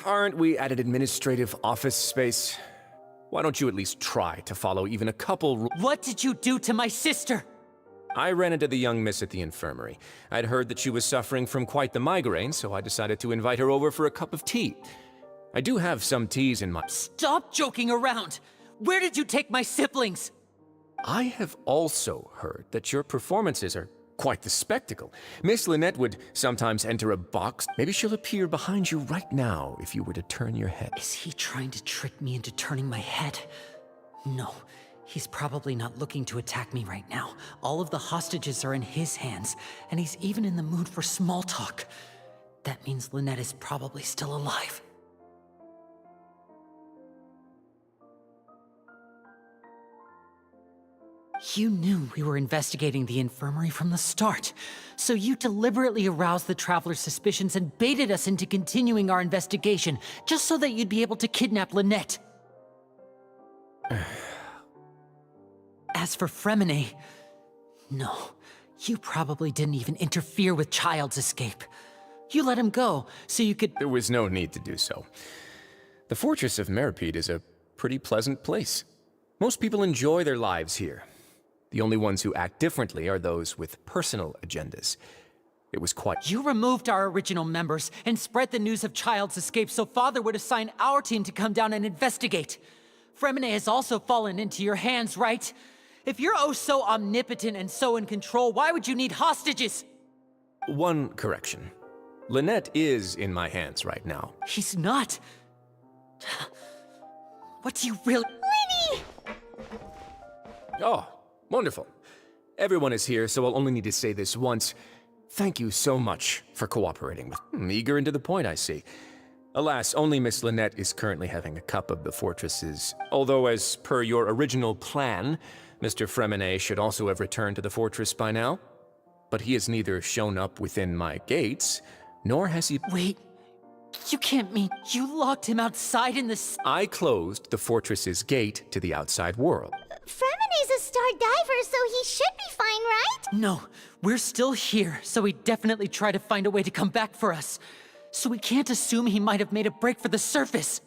Aren't we at an administrative office space? Why don't you at least try to follow even a couple rules? What did you do to my sister? I ran into the young miss at the infirmary. I'd heard that she was suffering from quite the migraine, so I decided to invite her over for a cup of tea. I do have some teas in my... Stop joking around! Where did you take my siblings? I have also heard that your performances are quite the spectacle. Miss Lynette would sometimes enter a box. Maybe she'll appear behind you right now if you were to turn your head. Is he trying to trick me into turning my head? No, he's probably not looking to attack me right now. All of the hostages are in his hands, and he's even in the mood for small talk. That means Lynette is probably still alive. You knew we were investigating the infirmary from the start, so you deliberately aroused the Traveler's suspicions and baited us into continuing our investigation, just so that you'd be able to kidnap Lynette. As for Fremine, no, you probably didn't even interfere with Child's escape. You let him go, so you could— There was no need to do so. The fortress of Meripede is a pretty pleasant place. Most people enjoy their lives here. The only ones who act differently are those with personal agendas. It was quite... You removed our original members and spread the news of Child's escape so Father would assign our team to come down and investigate. Fremine has also fallen into your hands, right? If you're oh so omnipotent and so in control, why would you need hostages? One correction. Lynette is in my hands right now. He's not. What do you really... Lenny! Oh, wonderful. Everyone is here, so I'll only need to say this once. Thank you so much for cooperating with... Eager and to the point, I see. Alas, only Miss Lynette is currently having a cup of the fortresses. Although, as per your original plan, Mr. Fremine should also have returned to the fortress by now. But he has neither shown up within my gates, nor has he... Wait, you can't mean you locked him outside in the... I closed the fortress's gate to the outside world. Fremine's a star diver, so he should be fine, right? No, we're still here, so he definitely tried to find a way to come back for us. So we can't assume he might have made a break for the surface.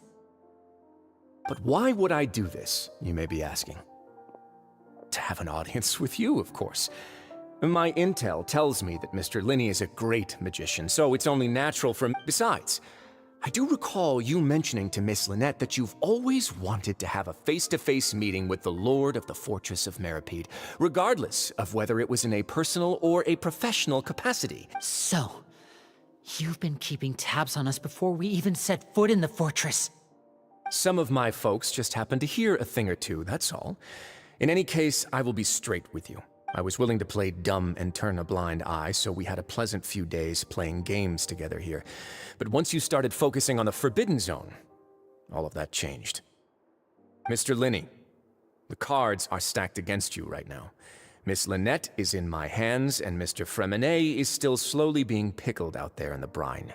But why would I do this, you may be asking? To have an audience with you, of course. My intel tells me that Mr. Linney is a great magician, so it's only natural for... Besides, I do recall you mentioning to Miss Lynette that you've always wanted to have a face-to-face meeting with the Lord of the Fortress of Meripede, regardless of whether it was in a personal or a professional capacity. So, you've been keeping tabs on us before we even set foot in the fortress. Some of my folks just happened to hear a thing or two, that's all. In any case, I will be straight with you. I was willing to play dumb and turn a blind eye, so we had a pleasant few days playing games together here. But once you started focusing on the Forbidden Zone, all of that changed. Mr. Linney, the cards are stacked against you right now. Miss Lynette is in my hands, and Mr. Fremine is still slowly being pickled out there in the brine.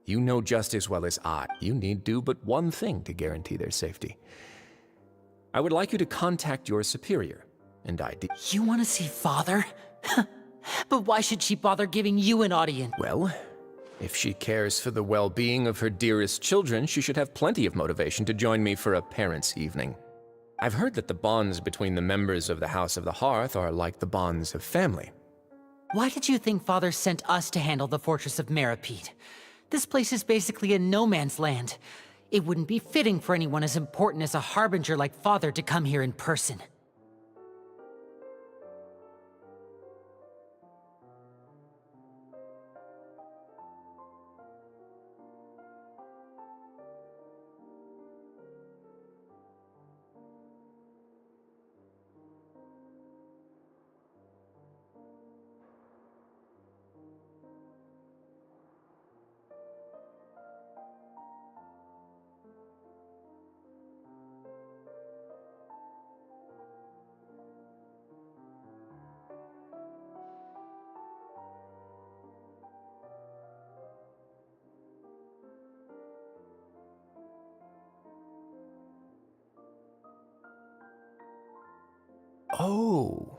You know just as well as I, you need do but one thing to guarantee their safety. I would like you to contact your superior, and You want to see Father? But why should she bother giving you an audience? Well, if she cares for the well-being of her dearest children, she should have plenty of motivation to join me for a parents' evening. I've heard that the bonds between the members of the House of the Hearth are like the bonds of family. Why did you think Father sent us to handle the Fortress of Meripede? This place is basically a no-man's land. It wouldn't be fitting for anyone as important as a harbinger like Father to come here in person. Oh,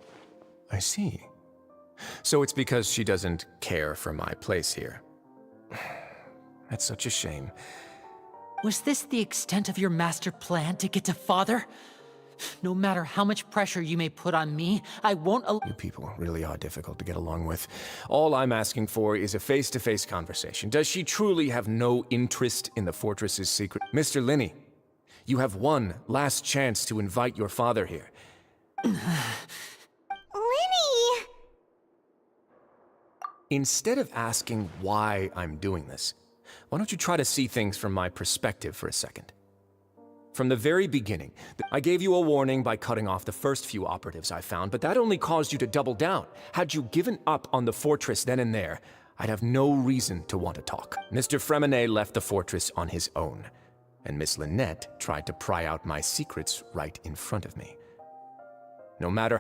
I see. So it's because she doesn't care for my place here. That's such a shame. Was this the extent of your master plan to get to Father? No matter how much pressure you may put on me, I won't You people really are difficult to get along with. All I'm asking for is a face-to-face conversation. Does she truly have no interest in the fortress's secret? Mr. Linney, you have one last chance to invite your father here. Lenny! Instead of asking why I'm doing this, why don't you try to see things from my perspective for a second? From the very beginning, I gave you a warning by cutting off the first few operatives I found, but that only caused you to double down. Had you given up on the fortress then and there, I'd have no reason to want to talk. Mr. Fremine left the fortress on his own, and Miss Lynette tried to pry out my secrets right in front of me. No matter...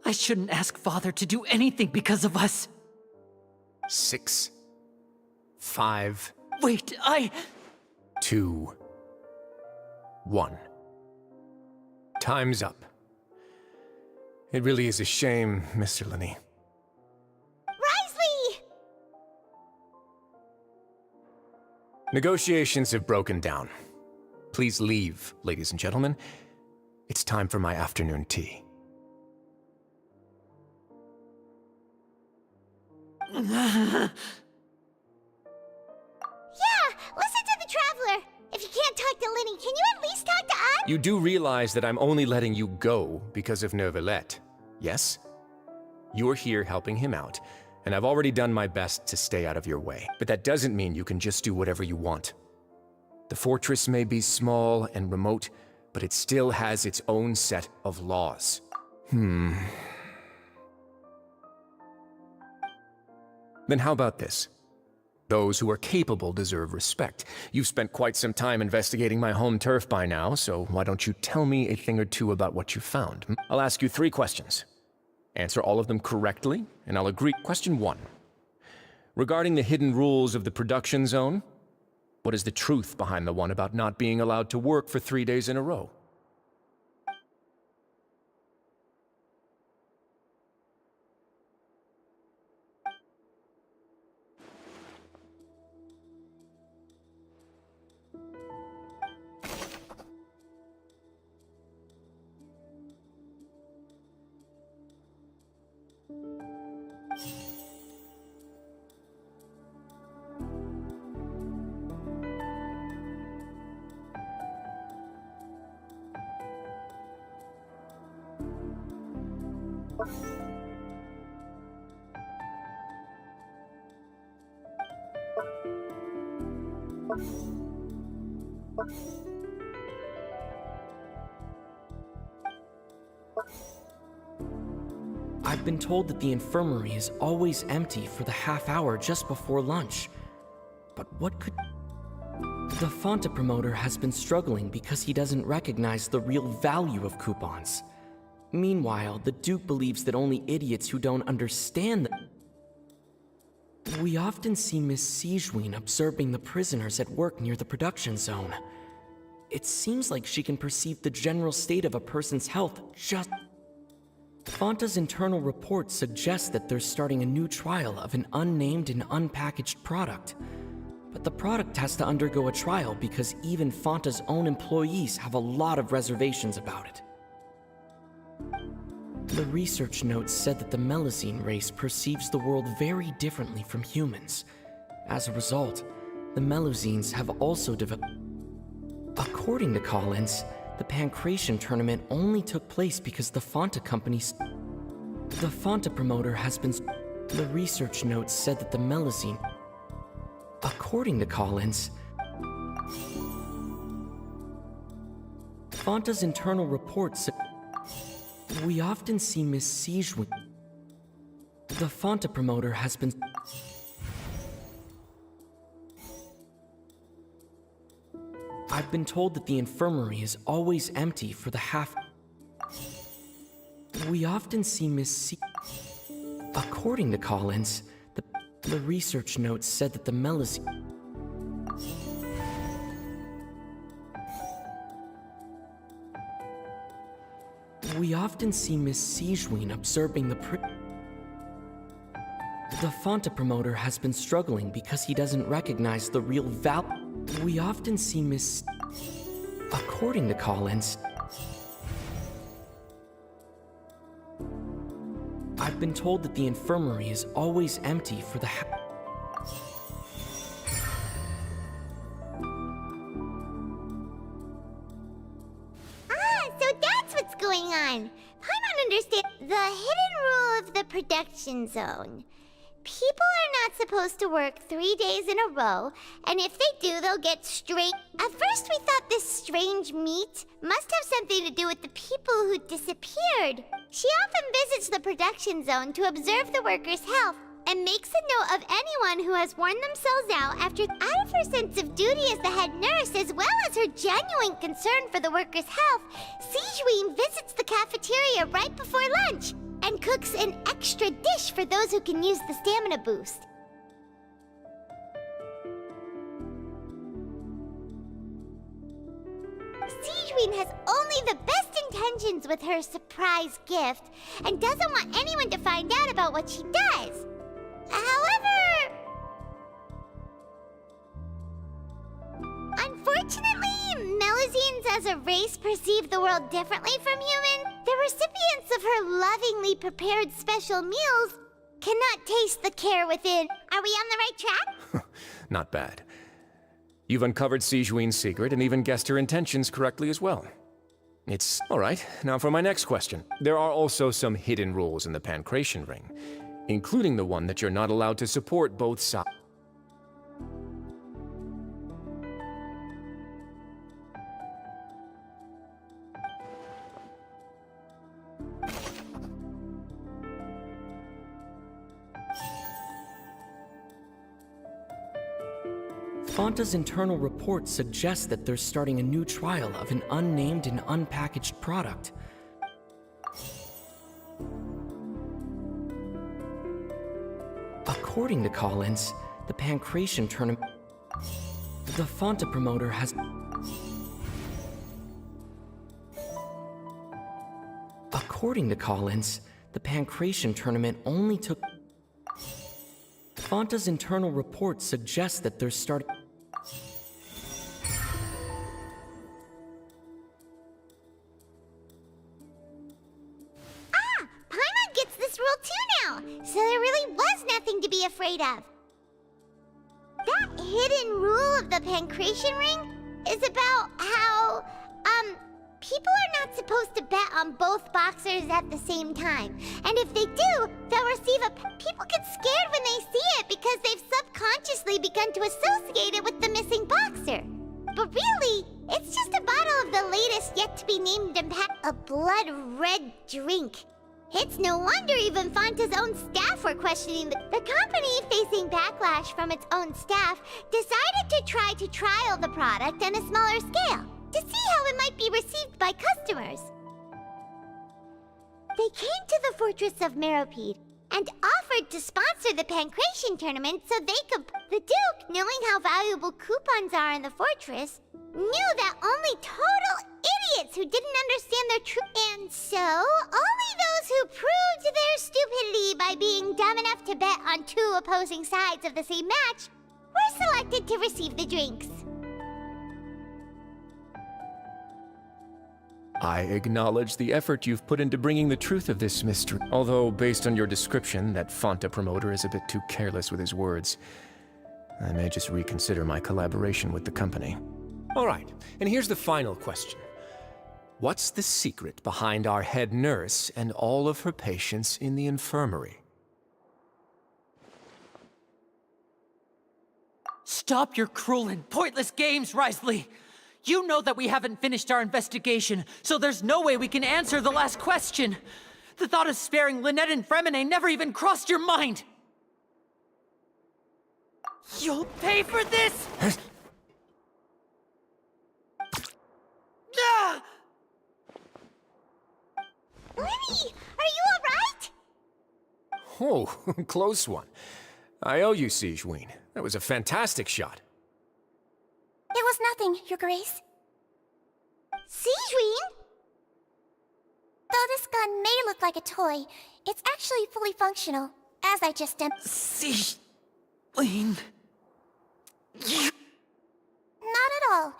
I shouldn't ask Father to do anything because of us. 6, 5... Wait, 2, 1. Time's up. It really is a shame, Mr. Linney. Risley! Negotiations have broken down. Please leave, ladies and gentlemen. It's time for my afternoon tea. Yeah, listen to the Traveler. If you can't talk to Linny, can you at least talk to us? You do realize that I'm only letting you go because of Neuvillette, yes? You're here helping him out, and I've already done my best to stay out of your way. But that doesn't mean you can just do whatever you want. The fortress may be small and remote, but it still has its own set of laws. Then how about this? Those who are capable deserve respect. You've spent quite some time investigating my home turf by now, so why don't you tell me a thing or two about what you found? I'll ask you 3 questions. Answer all of them correctly, and I'll agree. Question 1. Regarding the hidden rules of the production zone, what is the truth behind the one about not being allowed to work for 3 days in a row? I've been told that the infirmary is always empty for the half hour just before lunch. But what could... The Fanta promoter has been struggling because he doesn't recognize the real value of coupons. Meanwhile, the Duke believes that only idiots who don't understand the... We often see Miss Sigewinne observing the prisoners at work near the production zone. It seems like she can perceive the general state of a person's health just... Fanta's internal report suggests that they're starting a new trial of an unnamed and unpackaged product. But the product has to undergo a trial because even Fanta's own employees have a lot of reservations about it. The research notes said that the Melusine race perceives the world very differently from humans. As a result, the Melusines have also developed... According to Collins, the Pancration tournament only took place because the Fanta company's... The Fanta promoter has been... The research notes said that the Melusine... According to Collins, Fanta's internal reports... We often see Miss Sigewinne... The Fanta promoter has been... I've been told that the infirmary is always empty for the half... We often see Miss According to Collins, the research notes said that the Melusine... We often see Miss Sigewinne observing the The Fanta promoter has been struggling because he doesn't recognize the real value... We often see Miss... According to Collins... I've been told that the infirmary is always empty for the So that's what's going on. Paimon understands the hidden rule of the production zone. People are not supposed to work 3 days in a row, and if they do, they'll get straight... At first we thought this strange meat must have something to do with the people who disappeared. She often visits the production zone to observe the workers' health and makes a note of anyone who has worn themselves out out of her sense of duty as the head nurse, as well as her genuine concern for the workers' health. Sigewinne visits the cafeteria right before lunch and cooks an extra dish for those who can use the stamina boost. Sigewinne has only the best intentions with her surprise gift and doesn't want anyone to find out about what she does. However, unfortunately, Melusines as a race perceive the world differently from humans. The recipients of her lovingly prepared special meals cannot taste the care within. Are we on the right track? Not bad. You've uncovered Sijouin's secret and even guessed her intentions correctly as well. It's all right. Now for my next question. There are also some hidden rules in the Pancration Ring, including the one that you're not allowed to support both sides. Fanta's internal report suggests that they're starting a new trial of an unnamed and unpackaged product. According to Collins, the Pancration tournament... The Fanta promoter has... According to Collins, the Pancration tournament only took... Fanta's internal report suggests that they're starting... Paimon gets this rule too now, so there really was nothing to be afraid of. That hidden rule of the Pancration Ring is about how, people are not supposed to bet on both boxers at the same time. And if they do, they'll receive a... People get scared when they see it because they've subconsciously begun to associate it with the missing boxer. But really, it's just a bottle of the latest yet-to-be-named a blood-red drink. It's no wonder even Fanta's own staff were questioning the company, facing backlash from its own staff, decided to try to trial the product on a smaller scale, to see how it might be received by customers. They came to the fortress of Meropide and offered to sponsor the Pancration tournament so they could... The Duke, knowing how valuable coupons are in the fortress, knew that only total idiots who didn't understand their true... And so, only those who proved their stupidity by being dumb enough to bet on two opposing sides of the same match were selected to receive the drinks. I acknowledge the effort you've put into bringing the truth of this mystery. Although, based on your description, that Fanta promoter is a bit too careless with his words. I may just reconsider my collaboration with the company. All right, and here's the final question. What's the secret behind our head nurse and all of her patients in the infirmary? Stop your cruel and pointless games, Risley! You know that we haven't finished our investigation, so there's no way we can answer the last question. The thought of sparing Lynette and Fremine never even crossed your mind. You'll pay for this! Ah! Lenny, are you alright? Oh, close one. I owe you, Sijouin. That was a fantastic shot. It was nothing, Your Grace. Sijouin? Though this gun may look like a toy, it's actually fully functional, as I just Sijouin... Not at all.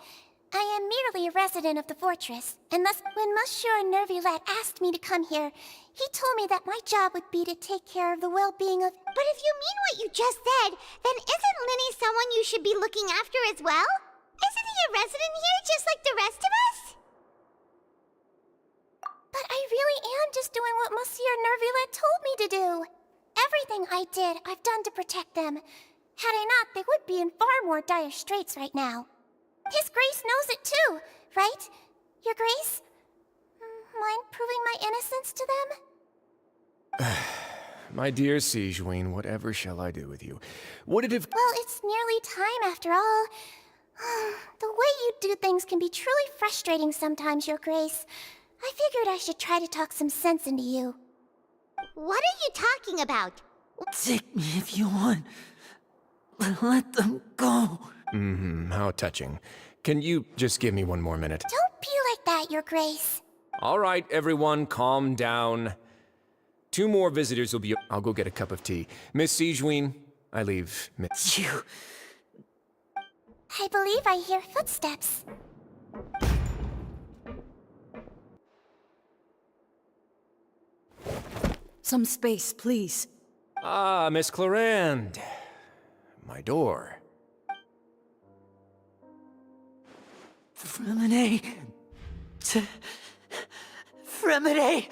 I am merely a resident of the fortress, and thus when Monsieur Nervillette asked me to come here, he told me that my job would be to take care of the well-being of... But if you mean what you just said, then isn't Linny someone you should be looking after as well? Isn't he a resident here just like the rest of us? But I really am just doing what Monsieur Nervillette told me to do. Everything I did, I've done to protect them. Had I not, they would be in far more dire straits right now. His Grace knows it too, right? Your Grace? Mind proving my innocence to them? My dear Sijouin, whatever shall I do with you? Would it have... Well, it's nearly time after all. The way you do things can be truly frustrating sometimes, Your Grace. I figured I should try to talk some sense into you. What are you talking about? Take me if you want. Let them go. How touching. Can you just give me one more minute? Don't be like that, Your Grace. All right, everyone, calm down. 2 more visitors will be... I'll go get a cup of tea. Miss Sijouin, I leave... You... I believe I hear footsteps. Some space, please. Ah, Miss Clarand. My door. Fremine. Fremine.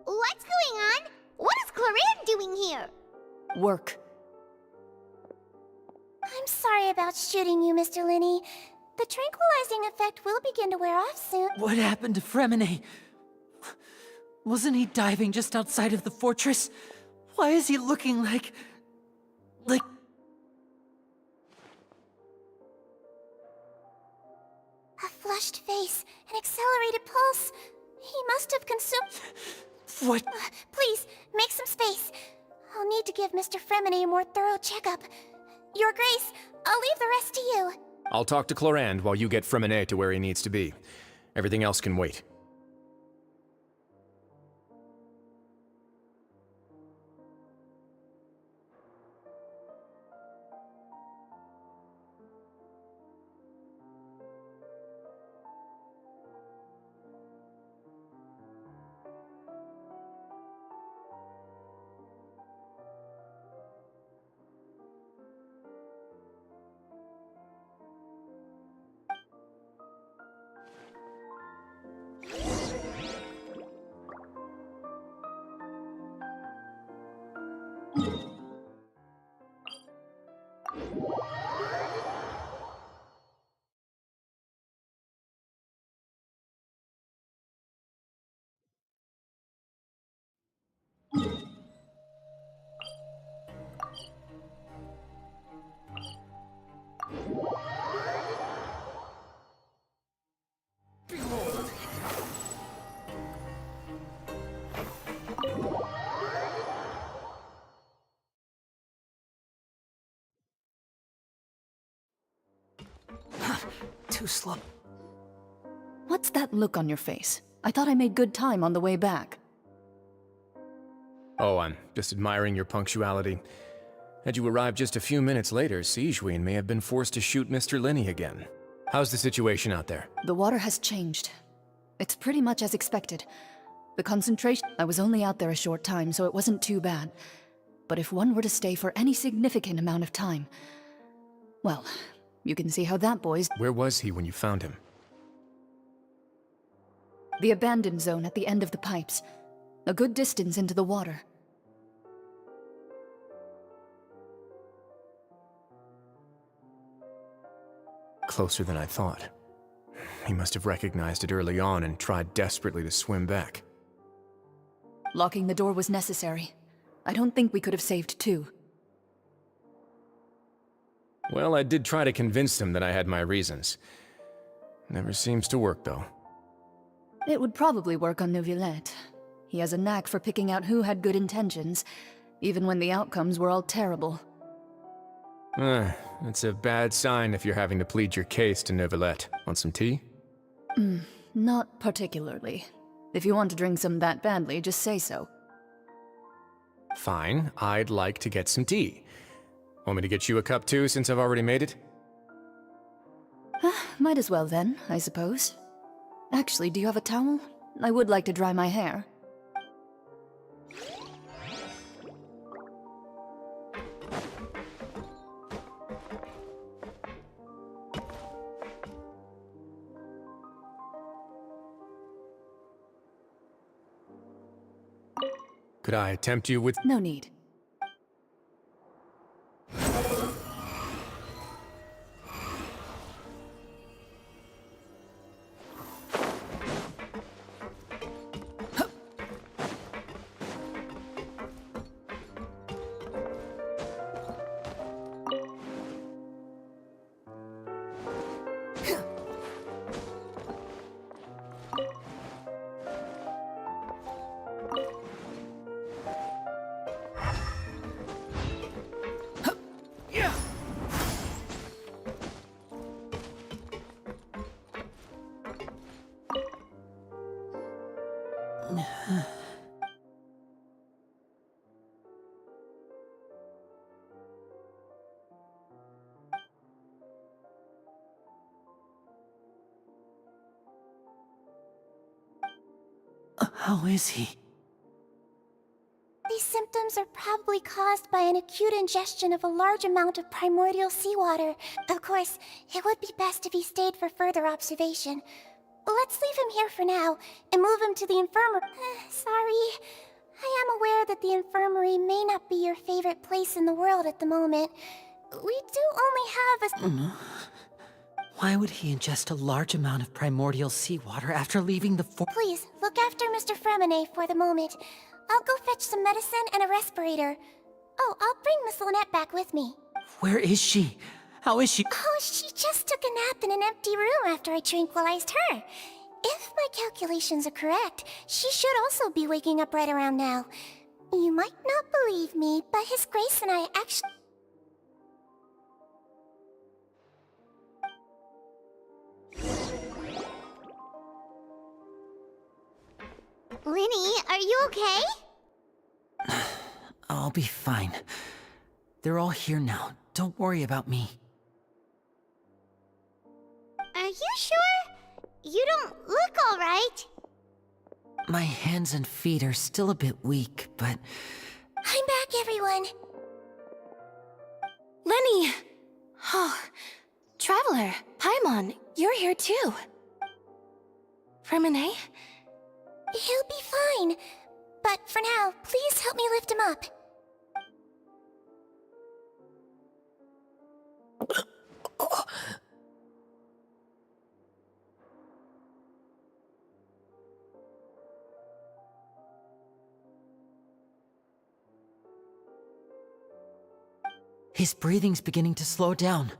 What's going on? What is Clarin doing here? Work. I'm sorry about shooting you, Mr. Linney. The tranquilizing effect will begin to wear off soon. What happened to Fremine? Wasn't he diving just outside of the fortress? Why is he looking like... A flushed face, an accelerated pulse. He must have consumed... What? Please, make some space. I'll need to give Mr. Fremini a more thorough checkup. Your Grace, I'll leave the rest to you. I'll talk to Clarand while you get Fremine to where he needs to be. Everything else can wait. Too slow. What's that look on your face? I thought I made good time on the way back. Oh, I'm just admiring your punctuality. Had you arrived just a few minutes later, Sigewinne may have been forced to shoot Mr. Linney again. How's the situation out there? The water has changed. It's pretty much as expected. The concentration... I was only out there a short time, so it wasn't too bad. But if one were to stay for any significant amount of time... Well, you can see how that boy's... Where was he when you found him? The abandoned zone at the end of the pipes. A good distance into the water. Closer than I thought. He must have recognized it early on and tried desperately to swim back. Locking the door was necessary. I don't think we could have saved two. Well, I did try to convince him that I had my reasons. Never seems to work, though. It would probably work on Neuvillette. He has a knack for picking out who had good intentions, even when the outcomes were all terrible. That's a bad sign if you're having to plead your case to Neuvillette. Want some tea? Not particularly. If you want to drink some that badly, just say so. Fine, I'd like to get some tea. Want me to get you a cup too, since I've already made it? Might as well then, I suppose. Actually, do you have a towel? I would like to dry my hair. Could I tempt you with... No need. How is he? symptoms are probably caused by an acute ingestion of a large amount of primordial seawater. Of course, it would be best if he stayed for further observation. Let's leave him here for now and move him to the infirmary. Sorry. I am aware that the infirmary may not be your favorite place in the world at the moment. We do only have a... Why would he ingest a large amount of primordial seawater after leaving the Please, look after Mr. Fremine for the moment. I'll go fetch some medicine and a respirator. Oh, I'll bring Miss Lynette back with me. Where is she? How is she? Oh, she just took a nap in an empty room after I tranquilized her. If my calculations are correct, she should also be waking up right around now. You might not believe me, but His Grace and I actually... Linny, are you okay? I'll be fine. They're all here now. Don't worry about me. Are you sure? You don't look all right. My hands and feet are still a bit weak, but... I'm back, everyone. Lenny! Oh, Traveler, Paimon, you're here too. Fremine? He'll be fine. But for now, please help me lift him up. His breathing's beginning to slow down.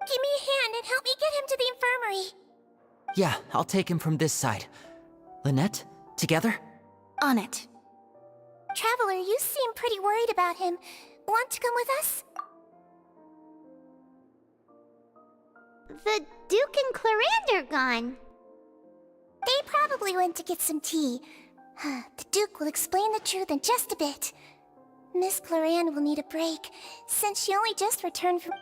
Give me a hand and help me get him to the infirmary. Yeah, I'll take him from this side. Lynette, together? On it. Traveler, you seem pretty worried about him. Want to come with us? The Duke and Clarande are gone. They probably went to get some tea. The Duke will explain the truth in just a bit. Miss Clarande will need a break, since she only just returned from...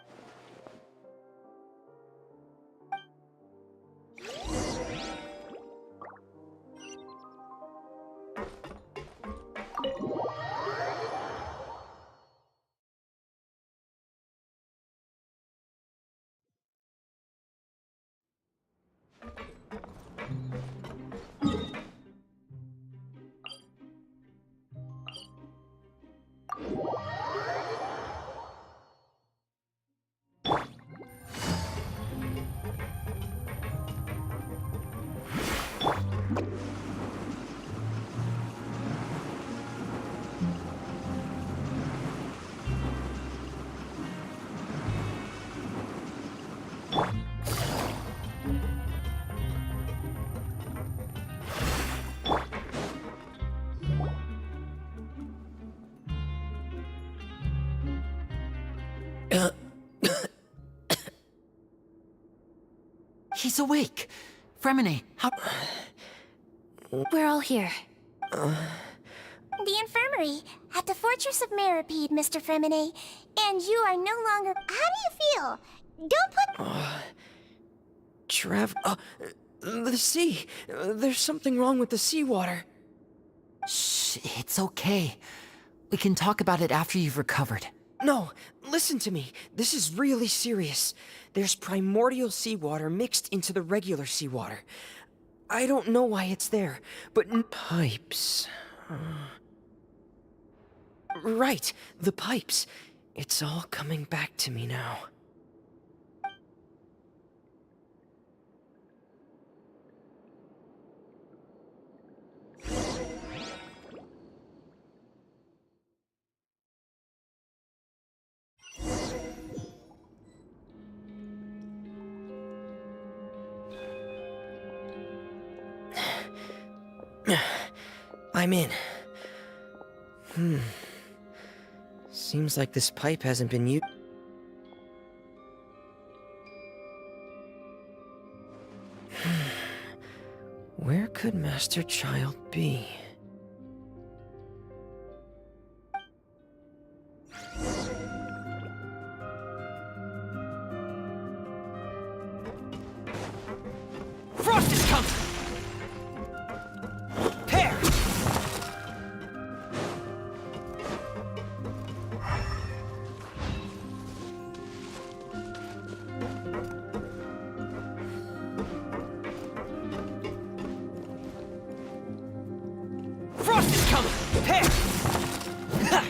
He's awake! Fremine, how... We're all here. The infirmary, at the Fortress of Meripede, Mr. Fremine. And you are no longer... How do you feel? Don't put... The sea. There's something wrong with the seawater. Shh, it's okay. We can talk about it after you've recovered. No, listen to me. This is really serious. There's primordial seawater mixed into the regular seawater. I don't know why it's there, but pipes. Right, the pipes. It's all coming back to me now. I'm in. Seems like this pipe hasn't been used. Where could Master Child be? Frost is coming! Pear! Frost is coming! Pear! Ha!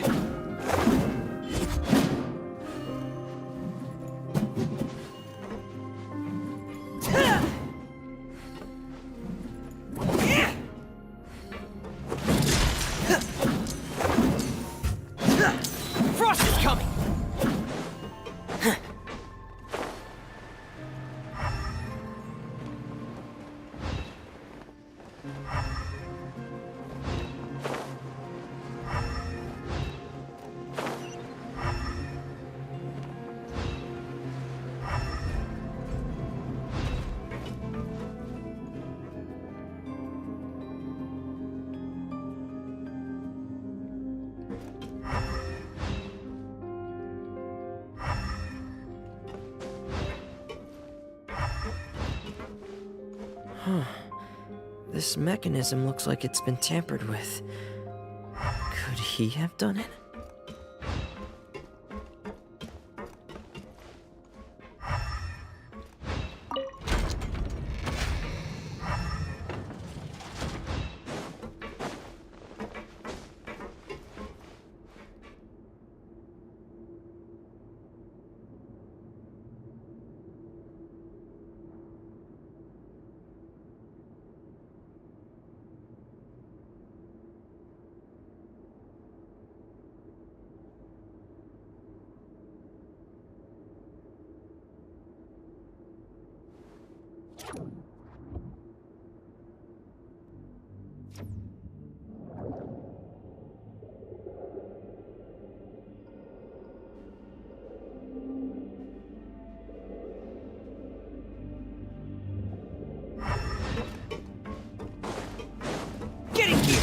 Frost is coming! This mechanism looks like it's been tampered with. Could he have done it? Get in gear!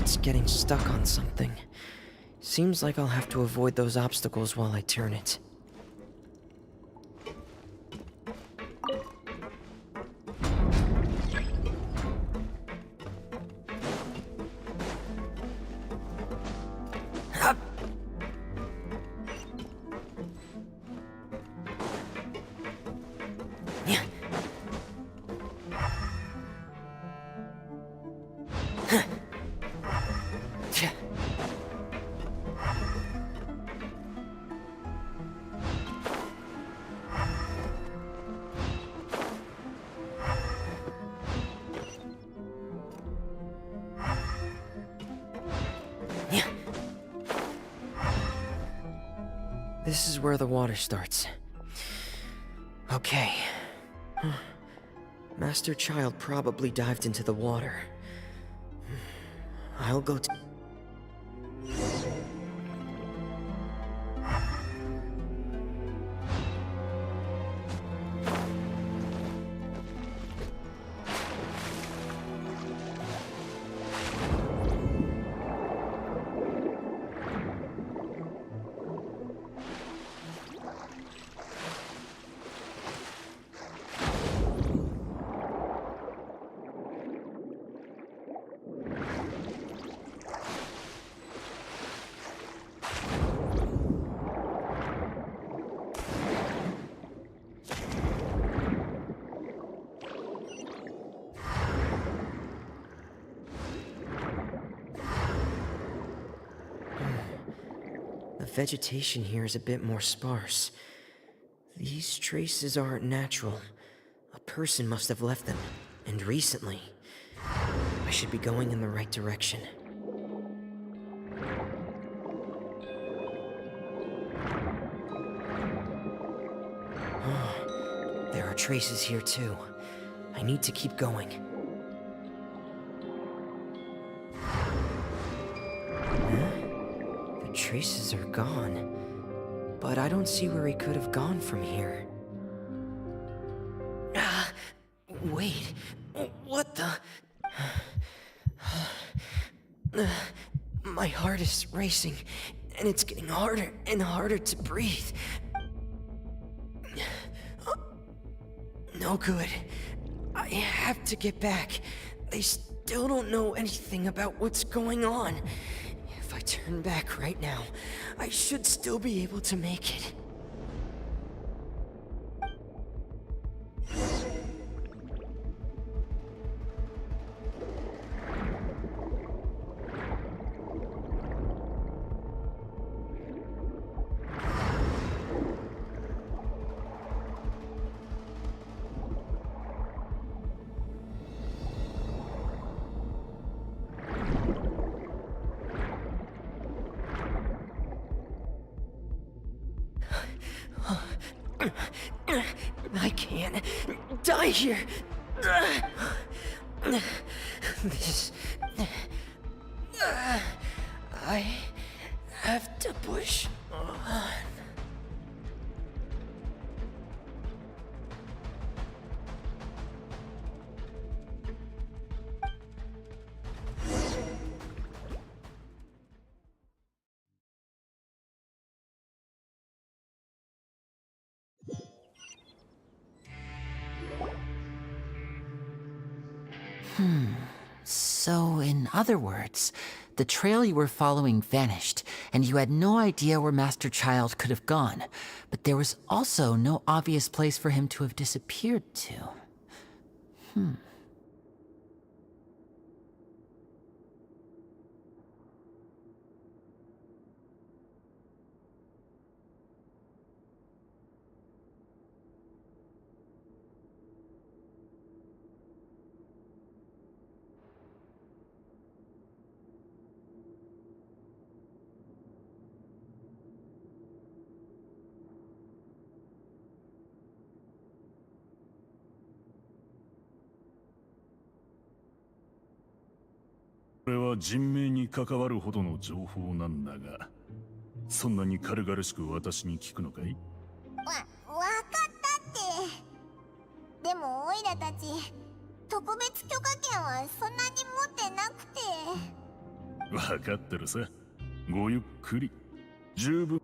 It's getting stuck on something. Seems like I'll have to avoid those obstacles while I turn it. Up. Yeah. Huh. Yeah. This is where the water starts. Okay. Master Child probably dived into the water. I'll go to... The vegetation here is a bit more sparse. These traces aren't natural. A person must have left them, and recently. I should be going in the right direction. There are traces here too. I need to keep going. The traces are gone, but I don't see where he could have gone from here. Wait, what the? My heart is racing, and it's getting harder and harder to breathe. No good. I have to get back. They still don't know anything about what's going on. If I turn back right now, I should still be able to make it. I can't die here. This... I have to push on. So, in other words, the trail you were following vanished, and you had no idea where Master Child could have gone, but there was also no obvious place for him to have disappeared to.これは人命に関わるほどの情報なんだが、そんなに軽々しく私に聞くのかい？わかったって。でもオイラたち特別許可権はそんなに持ってなくて。わかってるさ。ごゆっくり。十分。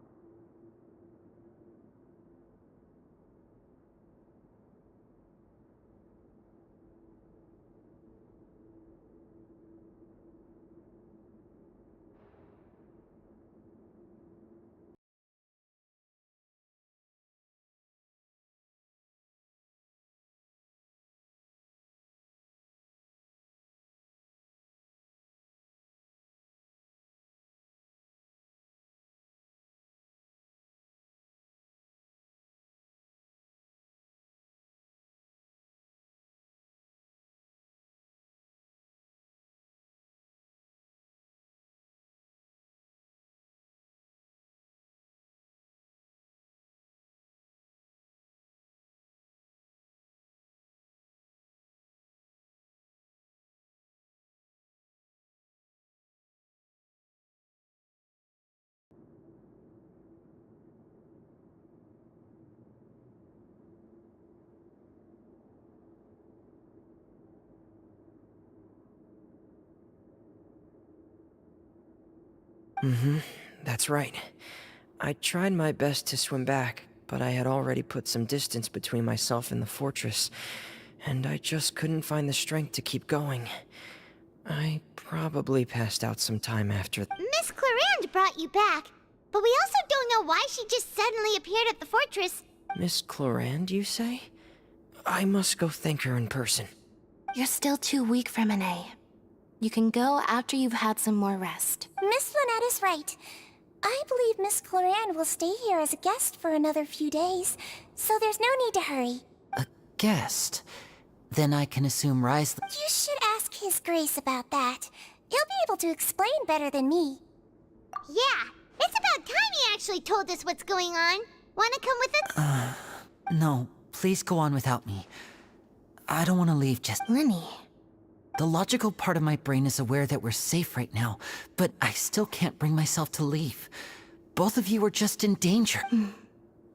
That's right. I tried my best to swim back, but I had already put some distance between myself and the fortress, and I just couldn't find the strength to keep going. I probably passed out some time after. Miss Clarand brought you back, but we also don't know why she just suddenly appeared at the fortress. Miss Clarand, you say? I must go thank her in person. You're still too weak for Monet. You can go after you've had some more rest. Miss Lynette is right. I believe Miss Clarand will stay here as a guest for another few days, so there's no need to hurry. A guest? Then I can assume Rise... You should ask His Grace about that. He'll be able to explain better than me. Yeah, it's about time he actually told us what's going on. Wanna come with us? No, please go on without me. I don't want to leave just... Lenny. The logical part of my brain is aware that we're safe right now, but I still can't bring myself to leave. Both of you are just in danger.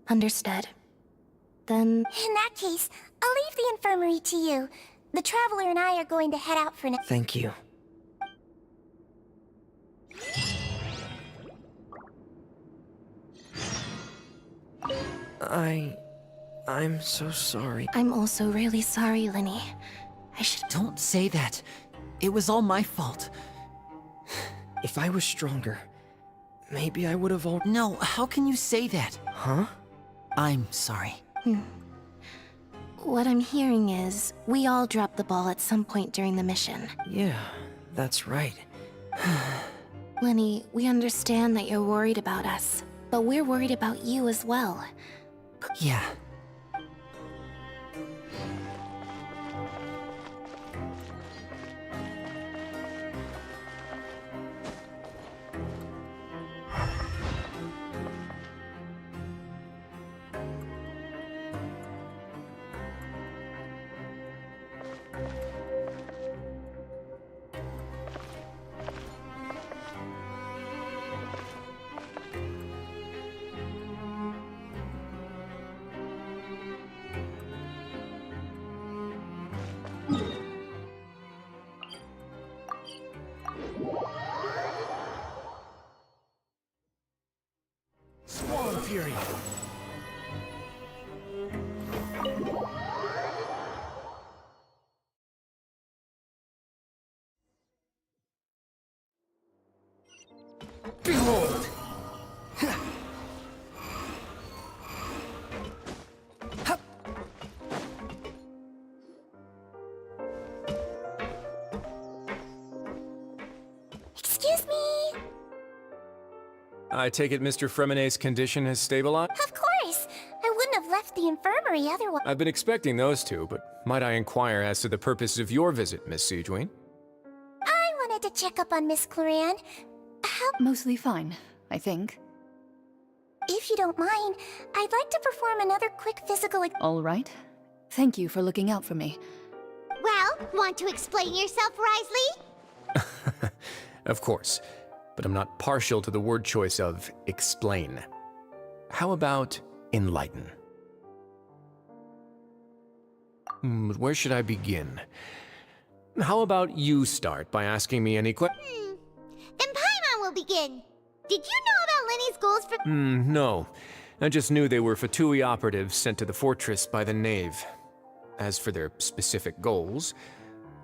Understood. Then... In that case, I'll leave the infirmary to you. The Traveler and I are going to head out for now. Thank you. I'm so sorry. I'm also really sorry, Lenny. I should... Don't say that. It was all my fault. If I was stronger, maybe I would have all... No, how can you say that? Huh? I'm sorry. What I'm hearing is, we all dropped the ball at some point during the mission. Yeah, that's right. Lenny, we understand that you're worried about us, but we're worried about you as well. Yeah. Squall Fury. Behold! Excuse me? I take it Mr. Fremenet's condition has stabilized? Of course. I wouldn't have left the infirmary otherwise. I've been expecting those two, but might I inquire as to the purpose of your visit, Miss Siegewien? I wanted to check up on Miss Clarand. Mostly fine, I think. If you don't mind, I'd like to perform another quick physical... All right. Thank you for looking out for me. Well, want to explain yourself, Risley? Of course, but I'm not partial to the word choice of explain. How about enlighten? Where should I begin? How about you start by asking me any questions? Then Paimon will begin. Did you know about Lenny's goals for... No. I just knew they were Fatui operatives sent to the fortress by the Knave. As for their specific goals,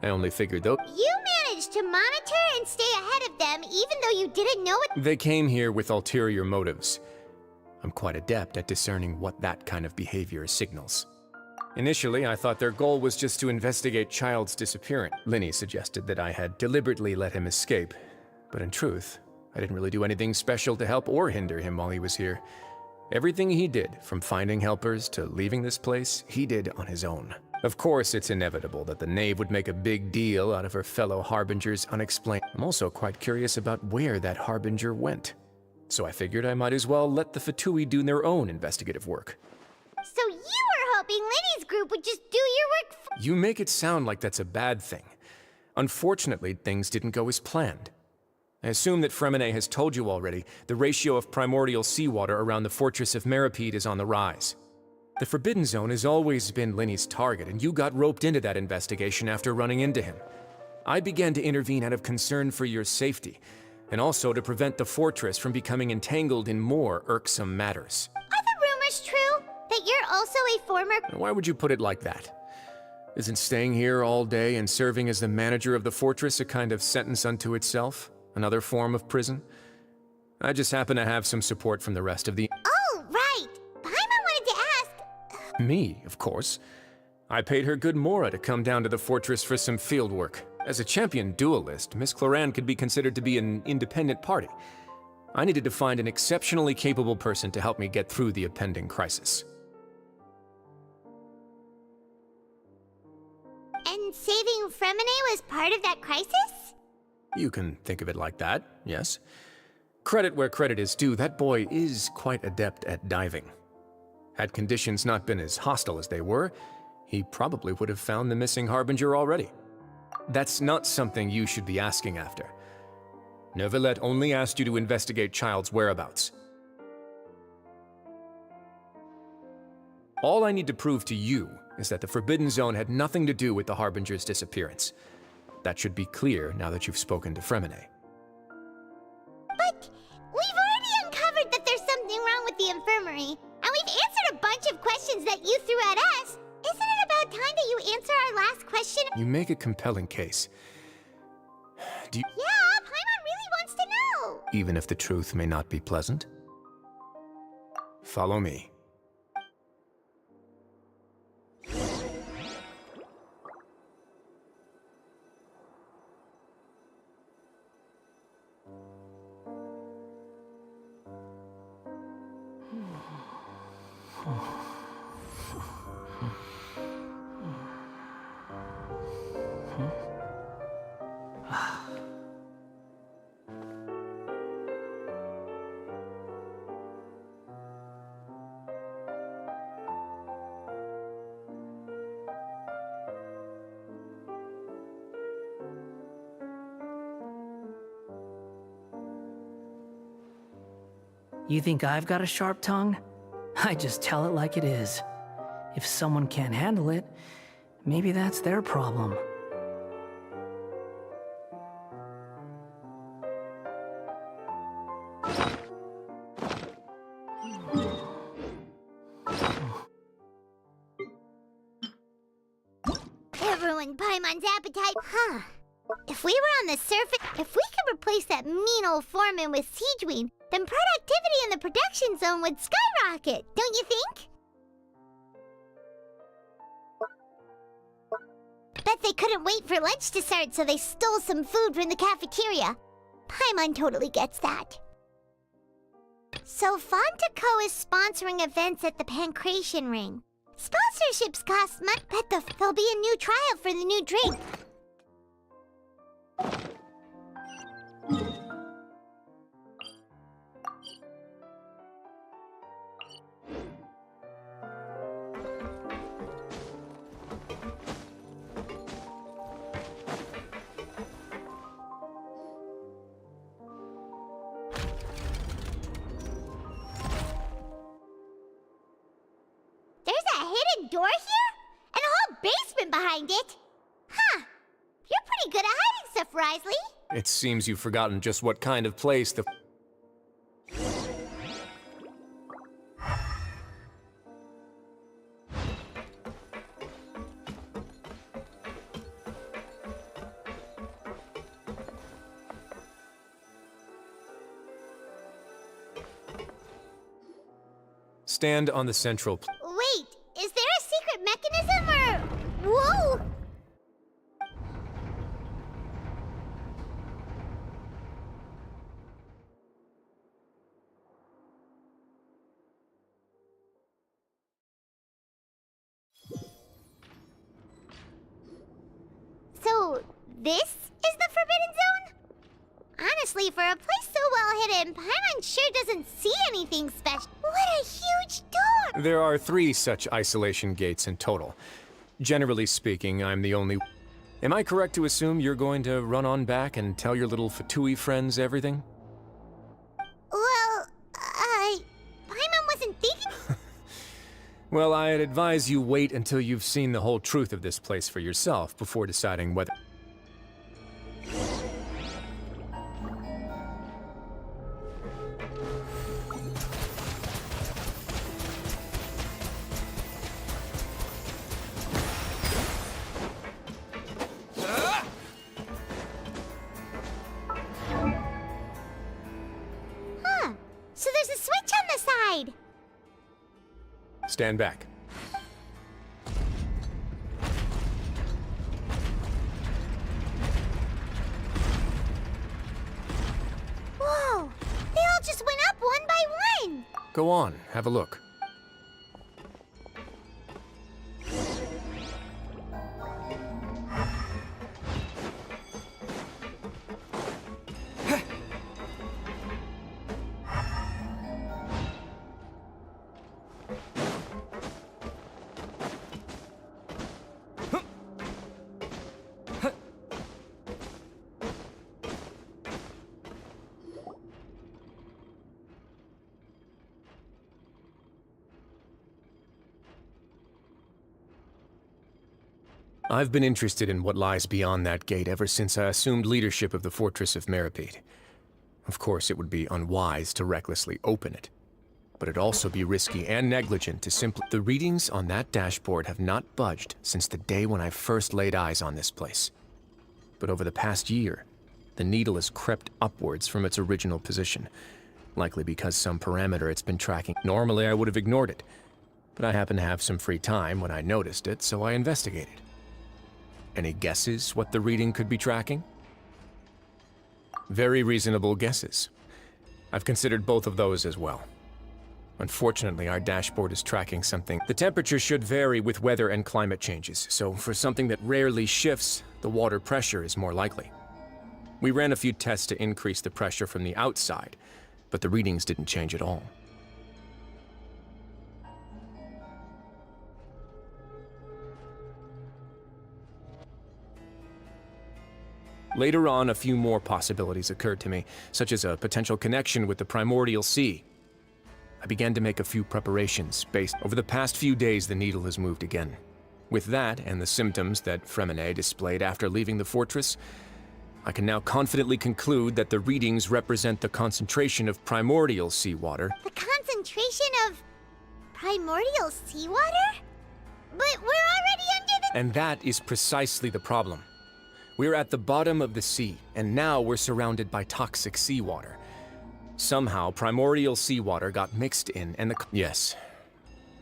I only figured though... You managed to monitor and stay ahead of them even though you didn't know it... They came here with ulterior motives. I'm quite adept at discerning what that kind of behavior signals. Initially, I thought their goal was just to investigate Child's disappearance. Linny suggested that I had deliberately let him escape, but in truth, I didn't really do anything special to help or hinder him while he was here. Everything he did, from finding helpers to leaving this place, he did on his own. Of course, it's inevitable that the Knave would make a big deal out of her fellow Harbinger's unexplained. I'm also quite curious about where that Harbinger went. So I figured I might as well let the Fatui do their own investigative work. So you were hoping Lenny's group would just do your work for... You make it sound like that's a bad thing. Unfortunately, things didn't go as planned. I assume that Fremenet has told you already, the ratio of primordial seawater around the fortress of Meripede is on the rise. The Forbidden Zone has always been Linny's target, and you got roped into that investigation after running into him. I began to intervene out of concern for your safety, and also to prevent the fortress from becoming entangled in more irksome matters. Are the rumors true? That you're also a former... Why would you put it like that? Isn't staying here all day and serving as the manager of the fortress a kind of sentence unto itself? Another form of prison? I just happen to have some support from the rest of the... Oh, right! Paimon wanted to ask... Me, of course. I paid her good mora to come down to the fortress for some field work. As a champion duelist, Miss Cloran could be considered to be an independent party. I needed to find an exceptionally capable person to help me get through the impending crisis. And saving Fremine was part of that crisis? You can think of it like that, yes. Credit where credit is due, that boy is quite adept at diving. Had conditions not been as hostile as they were, he probably would have found the missing Harbinger already. That's not something you should be asking after. Neuvillette only asked you to investigate Child's whereabouts. All I need to prove to you is that the Forbidden Zone had nothing to do with the Harbinger's disappearance. That should be clear now that you've spoken to Fremine. But we've already uncovered that there's something wrong with the infirmary, and we've answered a bunch of questions that you threw at us. Isn't it about time that you answer our last question? You make a compelling case. Do you... Yeah, Paimon really wants to know! Even if the truth may not be pleasant? Follow me. You think I've got a sharp tongue? I just tell it like it is. If someone can't handle it, maybe that's their problem. Everyone, Paimon's appetite. Huh. If we were on the surface, if we could replace that mean old foreman with Siegeween, then productivity in the production zone would skyrocket, don't you think? Bet they couldn't wait for lunch to start, so they stole some food from the cafeteria. Paimon totally gets that. So Fontaco is sponsoring events at the Pancration Ring. Sponsorships cost money. Bet there'll be a new trial for the new drink. There's a hidden door here? And a whole basement behind it? Huh. You're pretty good at hiding stuff, Risley. It seems you've forgotten just what kind of place the... Stand on the central... Wait, is there a secret mechanism or... Whoa! So, this is the Forbidden Zone? Honestly, for a place so well hidden, Paimon sure doesn't see anything special. What a huge door! There are 3 such isolation gates in total. Generally speaking, I'm the only... Am I correct to assume you're going to run on back and tell your little Fatui friends everything? Well, Paimon wasn't thinking... Well, I'd advise you wait until you've seen the whole truth of this place for yourself before deciding whether... Stand back. Whoa! They all just went up one by one! Go on, have a look. I've been interested in what lies beyond that gate ever since I assumed leadership of the Fortress of Meripede. Of course, it would be unwise to recklessly open it, but it'd also be risky and negligent to simply... The readings on that dashboard have not budged since the day when I first laid eyes on this place. But over the past year, the needle has crept upwards from its original position, likely because some parameter it's been tracking. Normally, I would have ignored it, but I happened to have some free time when I noticed it, so I investigated. Any guesses what the reading could be tracking? Very reasonable guesses. I've considered both of those as well. Unfortunately, our dashboard is tracking something. The temperature should vary with weather and climate changes, so for something that rarely shifts, the water pressure is more likely. We ran a few tests to increase the pressure from the outside, but the readings didn't change at all. Later on, a few more possibilities occurred to me, such as a potential connection with the primordial sea. I began to make a few preparations based... Over the past few days, the needle has moved again. With that, and the symptoms that Fremine displayed after leaving the fortress, I can now confidently conclude that the readings represent the concentration of primordial seawater. The concentration of primordial seawater? But we're already under the... And that is precisely the problem. We're at the bottom of the sea, and now we're surrounded by toxic seawater. Somehow, primordial seawater got mixed in, and the... Yes.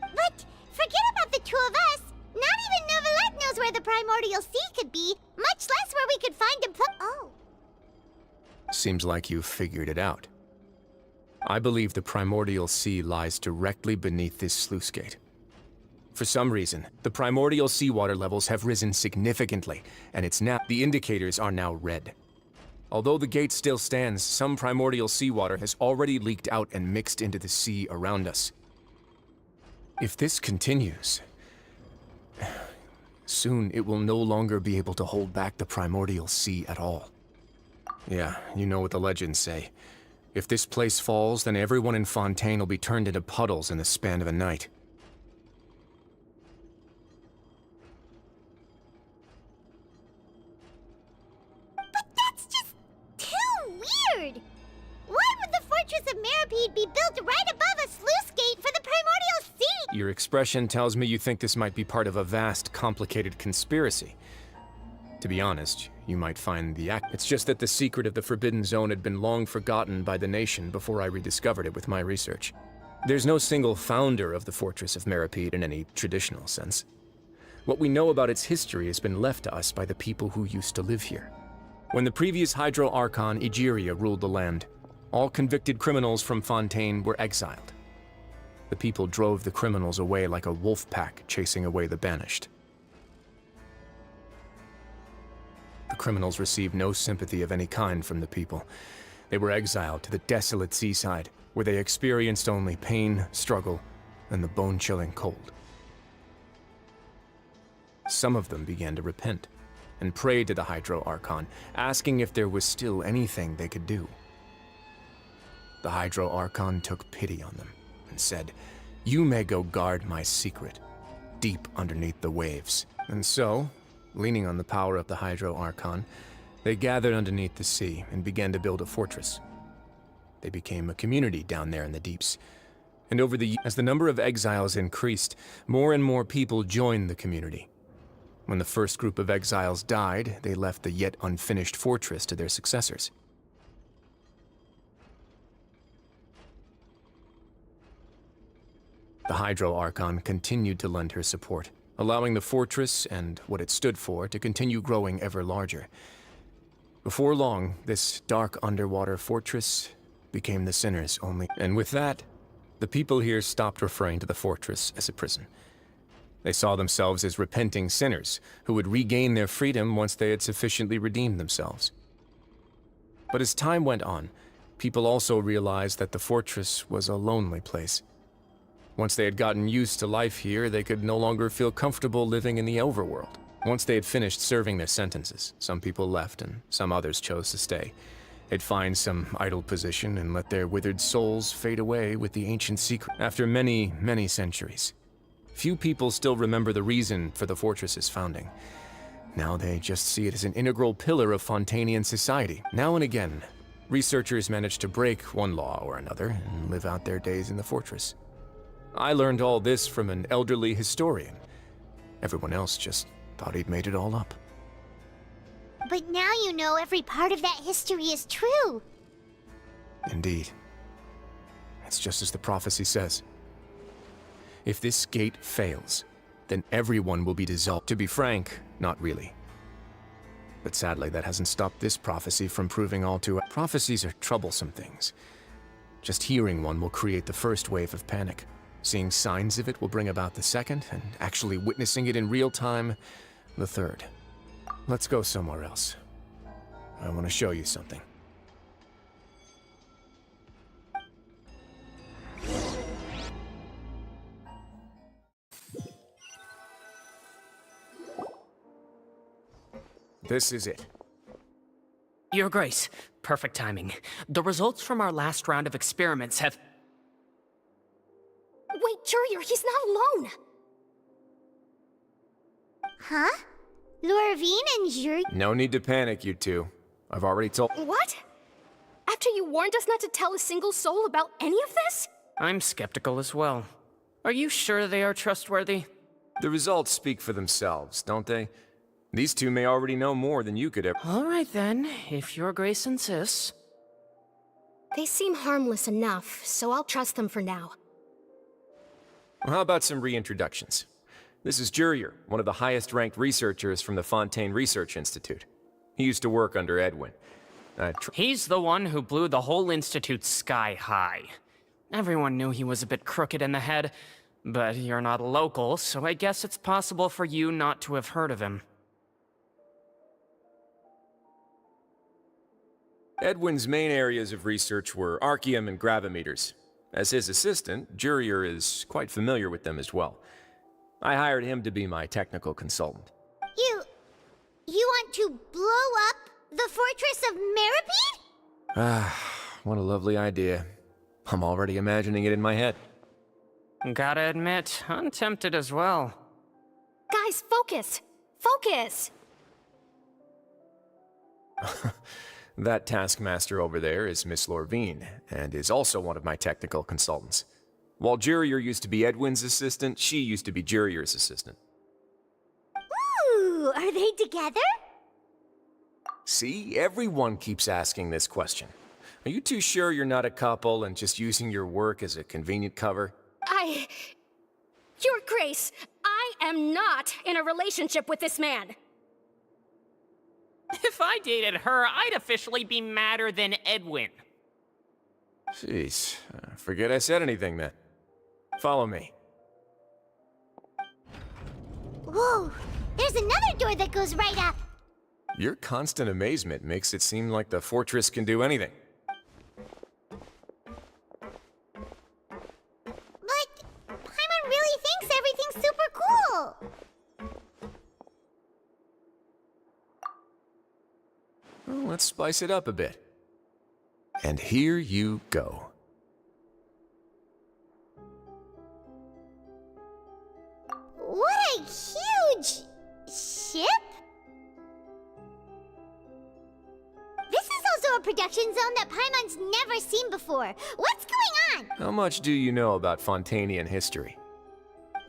But forget about the two of us. Not even Novelette knows where the primordial sea could be, much less where we could find and Oh. Seems like you've figured it out. I believe the primordial sea lies directly beneath this sluice gate. For some reason, the primordial seawater levels have risen significantly, and the indicators are now red. Although the gate still stands, some primordial seawater has already leaked out and mixed into the sea around us. If this continues, soon it will no longer be able to hold back the primordial sea at all. Yeah, you know what the legends say. If this place falls, then everyone in Fontaine will be turned into puddles in the span of a night. Why would the Fortress of Meripede be built right above a sluice gate for the primordial sea? Your expression tells me you think this might be part of a vast, complicated conspiracy. To be honest, you might find the act... It's just that the secret of the Forbidden Zone had been long forgotten by the nation before I rediscovered it with my research. There's no single founder of the Fortress of Meripede in any traditional sense. What we know about its history has been left to us by the people who used to live here. When the previous Hydro Archon, Egeria, ruled the land, all convicted criminals from Fontaine were exiled. The people drove the criminals away like a wolf pack chasing away the banished. The criminals received no sympathy of any kind from the people. They were exiled to the desolate seaside, where they experienced only pain, struggle, and the bone-chilling cold. Some of them began to repent and prayed to the Hydro Archon, asking if there was still anything they could do. The Hydro Archon took pity on them and said, "You may go guard my secret, deep underneath the waves." And so, leaning on the power of the Hydro Archon, they gathered underneath the sea and began to build a fortress. They became a community down there in the deeps. And as the number of exiles increased, more and more people joined the community. When the first group of exiles died, they left the yet unfinished fortress to their successors. The Hydro Archon continued to lend her support, allowing the fortress and what it stood for to continue growing ever larger. Before long, this dark underwater fortress became the Sinner's only. And with that, the people here stopped referring to the fortress as a prison. They saw themselves as repenting sinners who would regain their freedom once they had sufficiently redeemed themselves. But as time went on, people also realized that the fortress was a lonely place. Once they had gotten used to life here, they could no longer feel comfortable living in the overworld. Once they had finished serving their sentences, some people left and some others chose to stay. They'd find some idle position and let their withered souls fade away with the ancient secret. After many, many centuries, few people still remember the reason for the fortress's founding. Now they just see it as an integral pillar of Fontanian society. Now and again, researchers manage to break one law or another and live out their days in the fortress. I learned all this from an elderly historian. Everyone else just thought he'd made it all up. But now you know every part of that history is true. Indeed. It's just as the prophecy says. If this gate fails, then everyone will be dissolved. To be frank, not really. But sadly, that hasn't stopped this prophecy from proving all too... Prophecies are troublesome things. Just hearing one will create the first wave of panic. Seeing signs of it will bring about the second, and actually witnessing it in real time, the third. Let's go somewhere else. I want to show you something. This is it. Your Grace, perfect timing. The results from our last round of experiments have... Wait, Jurier, he's not alone! Huh? Lorvine and Juri? No need to panic, you two. I've already told... What? After you warned us not to tell a single soul about any of this? I'm skeptical as well. Are you sure they are trustworthy? The results speak for themselves, don't they? These two may already know more than you could ever... All right then, if Your Grace insists. They seem harmless enough, so I'll trust them for now. Well, how about some reintroductions? This is Jurier, one of the highest-ranked researchers from the Fontaine Research Institute. He used to work under Edwin. He's the one who blew the whole institute sky high. Everyone knew he was a bit crooked in the head, but you're not local, so I guess it's possible for you not to have heard of him. Edwin's main areas of research were archaeum and gravimeters. As his assistant, Jurier is quite familiar with them as well. I hired him to be my technical consultant. You want to blow up the fortress of Meripede? Ah, what a lovely idea. I'm already imagining it in my head. Gotta admit, I'm tempted as well. Guys, focus! Focus! That taskmaster over there is Miss Lorvine, and is also one of my technical consultants. While Jurier used to be Edwin's assistant, she used to be Jurier's assistant. Ooh, are they together? See, everyone keeps asking this question. Are you too sure you're not a couple and just using your work as a convenient cover? Your Grace, I am not in a relationship with this man. If I dated her, I'd officially be madder than Edwin. Jeez, forget I said anything then. Follow me. Whoa, there's another door that goes right up. Your constant amazement makes it seem like the fortress can do anything. But Paimon really thinks everything's super cool. Well, let's spice it up a bit. And here you go. What a huge ship! This is also a production zone that Paimon's never seen before. What's going on? How much do you know about Fontanian history?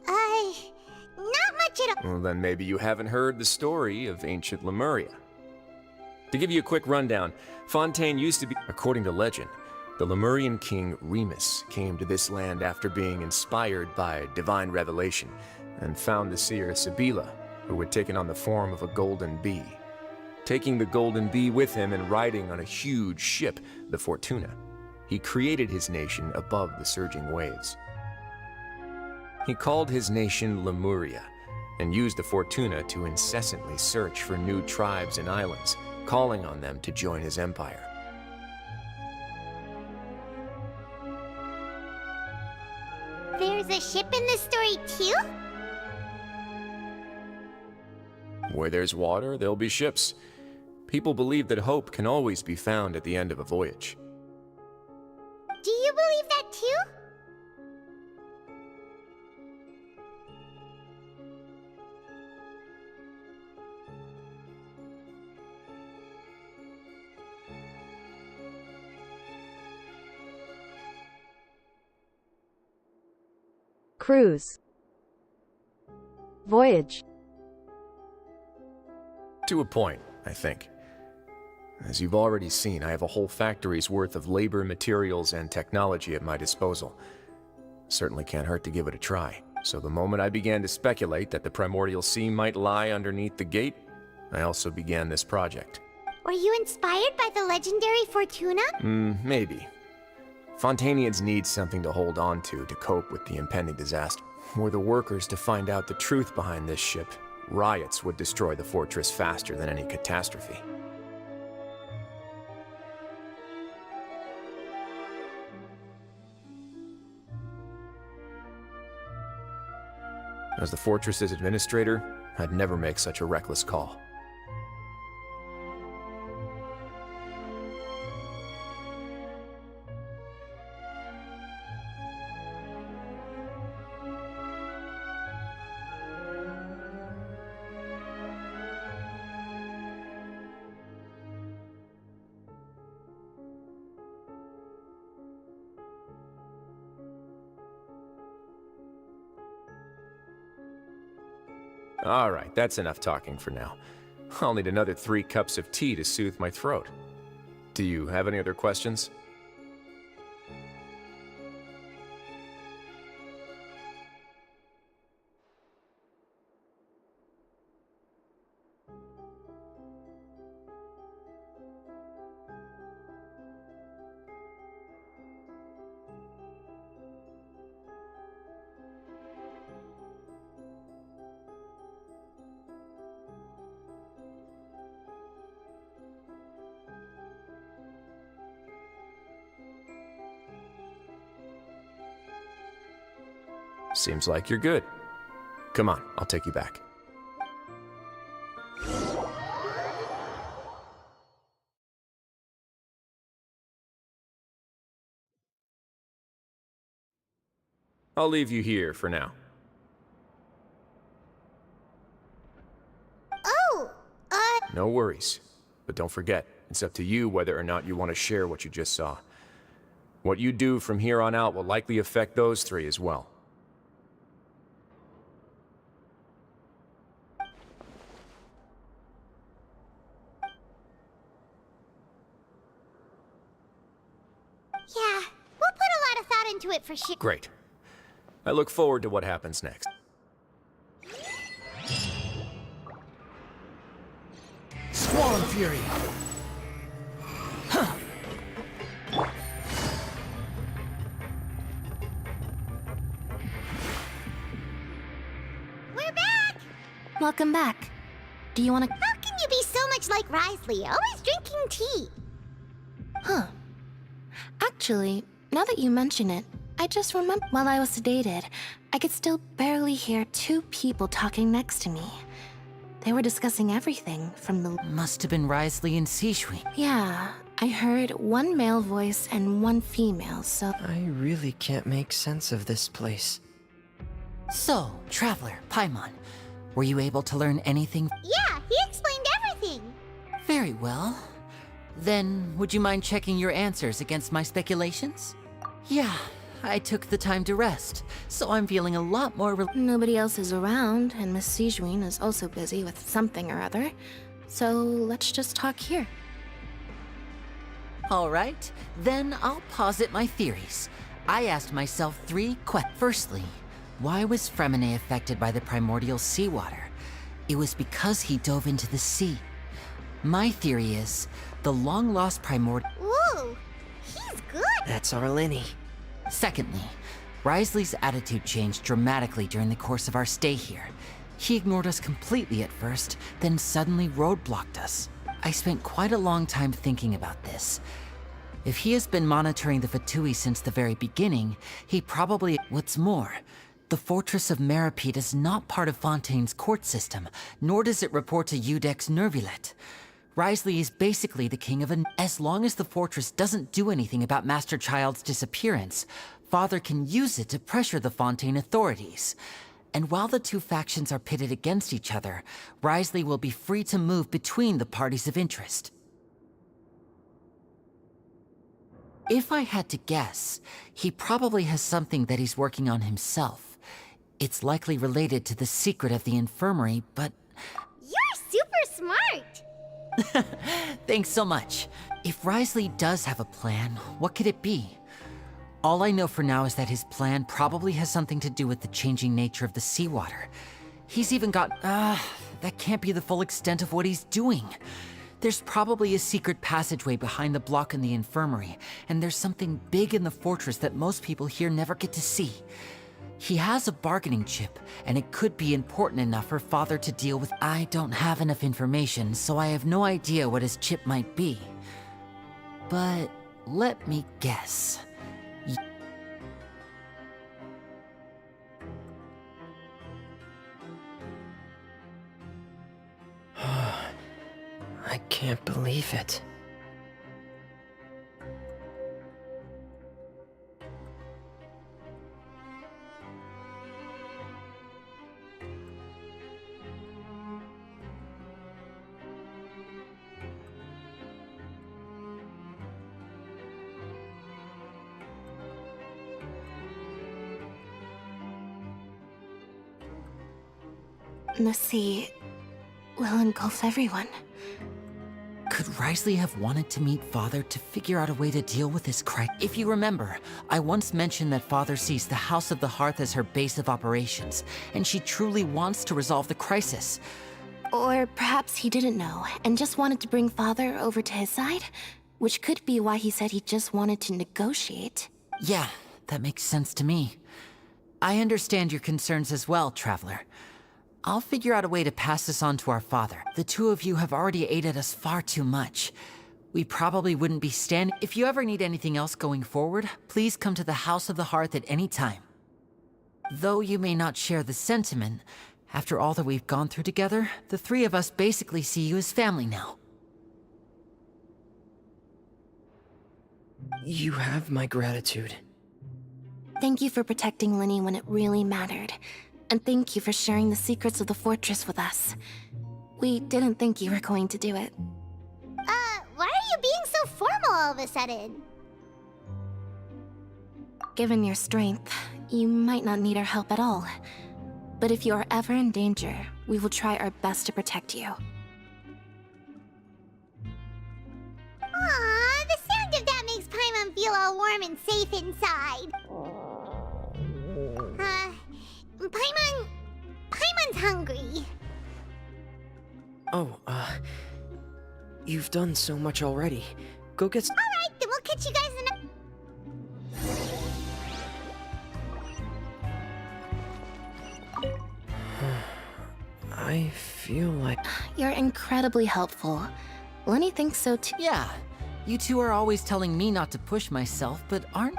Not much at all. Well, then maybe you haven't heard the story of ancient Lemuria. To give you a quick rundown, Fontaine used to be, according to legend, The Lemurian king Remus came to this land after being inspired by divine revelation and found the seer Sibila, who had taken on the form of a golden bee. Taking the golden bee with him and riding on a huge ship, the Fortuna, he created his nation above the surging waves. He called his nation Lemuria and used the Fortuna to incessantly search for new tribes and islands, calling on them to join his empire. There's a ship in this story too? Where there's water, there'll be ships. People believe that hope can always be found at the end of a voyage. Do you believe that too? Cruise. Voyage. To a point, I think. As you've already seen, I have a whole factory's worth of labor, materials, and technology at my disposal. Certainly can't hurt to give it a try. So the moment I began to speculate that the primordial sea might lie underneath the gate, I also began this project. Were you inspired by the legendary Fortuna? Maybe. Fontanians need something to hold on to cope with the impending disaster. Were the workers to find out the truth behind this ship, riots would destroy the fortress faster than any catastrophe. As the fortress's administrator, I'd never make such a reckless call. All right, that's enough talking for now. I'll need another 3 cups of tea to soothe my throat. Do you have any other questions? Seems like you're good. Come on, I'll take you back. I'll leave you here for now. Oh, No worries. But don't forget, it's up to you whether or not you want to share what you just saw. What you do from here on out will likely affect those 3 as well. yeah. We'll put a lot of thought into it for sure. Great. I look forward to what happens next. Squall and Fury! Huh. We're back! Welcome back. Do you want to... How can you be so much like Risley, always drinking tea? Huh. Actually, now that you mention it, I just remember while I was sedated, I could still barely hear 2 people talking next to me. They were discussing everything from the... Must have been Risley and Sijui. Yeah, I heard 1 male voice and 1 female, so... I really can't make sense of this place. So, Traveler, Paimon, were you able to learn anything? Yeah, he explained everything. Very well. Then, would you mind checking your answers against my speculations? Yeah, I took the time to rest, so I'm feeling a lot more Nobody else is around, and Miss Sijui is also busy with something or other. So let's just talk here. All right, then I'll posit my theories. I asked myself 3 questions. Firstly, why was Fremine affected by the primordial seawater? It was because he dove into the sea. My theory is, the long-lost primordial... Ooh, he's good. That's our Lenny. Secondly, Wriothesley's attitude changed dramatically during the course of our stay here. He ignored us completely at first, then suddenly roadblocked us. I spent quite a long time thinking about this. If he has been monitoring the Fatui since the very beginning, he probably... What's more, the Fortress of Meripede is not part of Fontaine's court system, nor does it report to Udex Nervulet. Wriothesley is basically the king of an... As long as the fortress doesn't do anything about Master Child's disappearance, Father can use it to pressure the Fontaine authorities. And while the 2 factions are pitted against each other, Wriothesley will be free to move between the parties of interest. If I had to guess, he probably has something that he's working on himself. It's likely related to the secret of the infirmary, but... You're super smart! Thanks so much. If Wriothesley does have a plan, what could it be? All I know for now is that his plan probably has something to do with the changing nature of the seawater. He's even got... that can't be the full extent of what he's doing. There's probably a secret passageway behind the block in the infirmary, and there's something big in the fortress that most people here never get to see. He has a bargaining chip, and it could be important enough for Father to deal with. I don't have enough information, so I have no idea what his chip might be. But let me guess. I can't believe it. The sea will engulf everyone. Could Wriothesley have wanted to meet Father to figure out a way to deal with this crisis? If you remember, I once mentioned that Father sees the House of the Hearth as her base of operations, and she truly wants to resolve the crisis. Or perhaps he didn't know, and just wanted to bring Father over to his side? Which could be why he said he just wanted to negotiate. Yeah, that makes sense to me. I understand your concerns as well, Traveler. I'll figure out a way to pass this on to our father. The 2 of you have already aided us far too much. We probably wouldn't be standing... If you ever need anything else going forward, please come to the House of the Hearth at any time. Though you may not share the sentiment, after all that we've gone through together, the 3 of us basically see you as family now. You have my gratitude. Thank you for protecting Lenny when it really mattered. And thank you for sharing the secrets of the fortress with us. We didn't think you were going to do it. Why are you being so formal all of a sudden? Given your strength, you might not need our help at all. But if you are ever in danger, we will try our best to protect you. Aww, the sound of that makes Paimon feel all warm and safe inside. Paimon's hungry. Oh, you've done so much already. Go get Alright, then we'll catch you guys in I feel like... You're incredibly helpful. Lenny thinks so too. Yeah, you 2 are always telling me not to push myself, but aren't...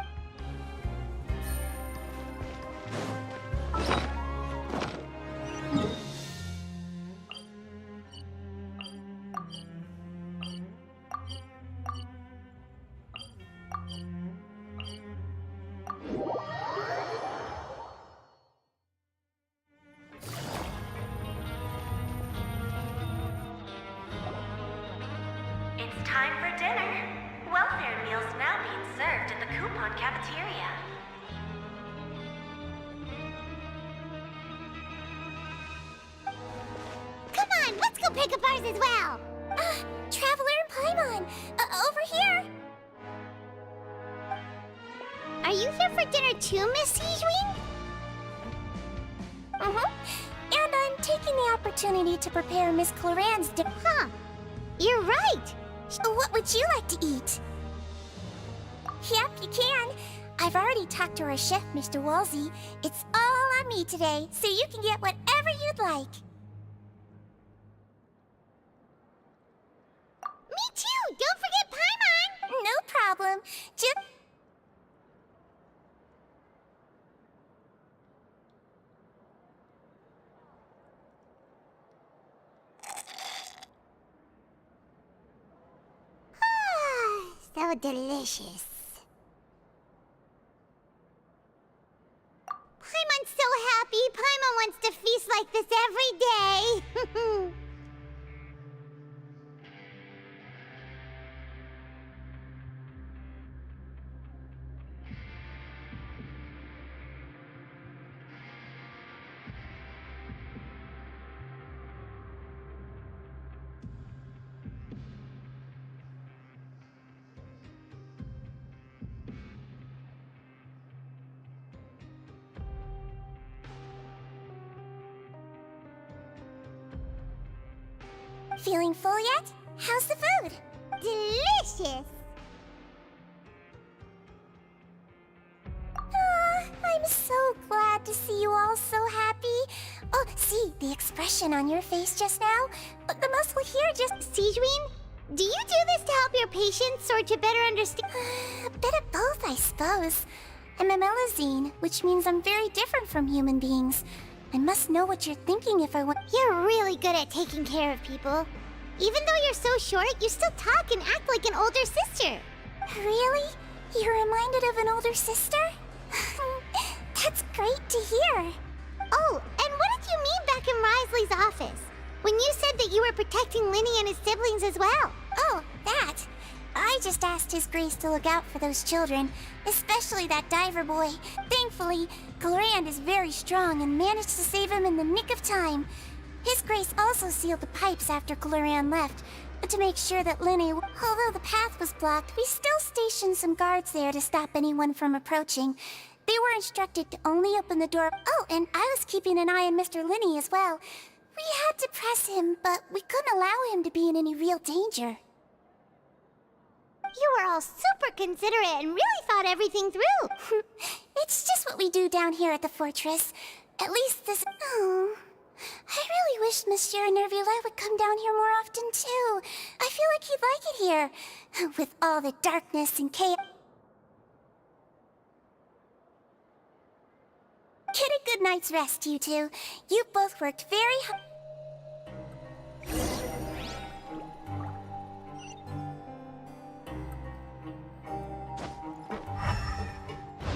It's time for dinner. Welfare meals now being served in the coupon cafeteria. Come on, let's go pick up ours as well. Traveler and Paimon, over here. you here for dinner too, Miss Sijween? And I'm taking the opportunity to prepare Miss Cloran's dinner. Huh. You're right. What would you like to eat? Yep, you can. I've already talked to our chef, Mr. Wolsey. It's all on me today, so you can get whatever you'd like. Me too! Don't forget Paimon! No problem. Just... So delicious. Paimon's so happy. Paimon wants to feast like this every day. Feeling full yet? How's the food? Delicious. I'm so glad to see you all so happy. Oh, see, the expression on your face just now? The muscle here just... Sijween, do you do this to help your patients or to better understand? A bit of both, I suppose. I'm a Melazine, which means I'm very different from human beings. I must know what you're thinking if I want... You're really good at taking care of people. Even though you're so short, you still talk and act like an older sister. Really? You're reminded of an older sister? That's great to hear. Oh, and what did you mean back in Risley's office? When you said that you were protecting Linny and his siblings as well. Oh, that. I just asked His Grace to look out for those children, especially that diver boy. Thankfully, Clorand is very strong and managed to save him in the nick of time. His Grace also sealed the pipes after Clorand left, to make sure that Linny... Although the path was blocked, we still stationed some guards there to stop anyone from approaching. They were instructed to only open the door... Oh, and I was keeping an eye on Mr. Linny as well. We had to press him, but we couldn't allow him to be in any real danger. You were all super considerate and really thought everything through. It's just what we do down here at the fortress. At least this... Oh... I really wish Monsieur Nervula would come down here more often, too. I feel like he'd like it here, with all the darkness and chaos. Get a good night's rest, you two. You both worked very hard.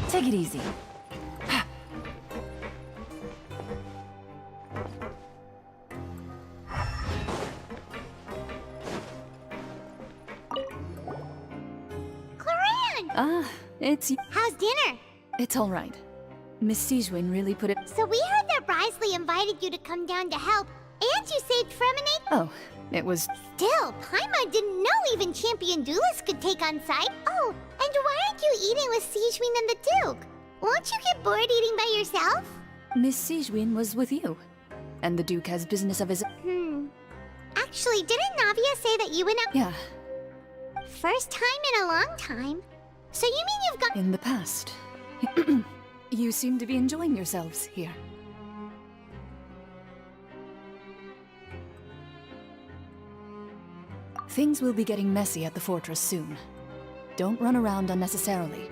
Take it easy. It's... How's dinner? It's all right. Miss Sijween really put it... So we heard that Risley invited you to come down to help, and you saved Fremenade? Oh, it was... Still, Paimon didn't know even champion duelists could take on sight. Oh, and why aren't you eating with Sijween and the Duke? Won't you get bored eating by yourself? Miss Sijween was with you. And the Duke has business of his... Actually, didn't Navia say that you and... Yeah. First time in a long time. So you mean you've got... In the past. You seem to be enjoying yourselves here. Things will be getting messy at the fortress soon. Don't run around unnecessarily.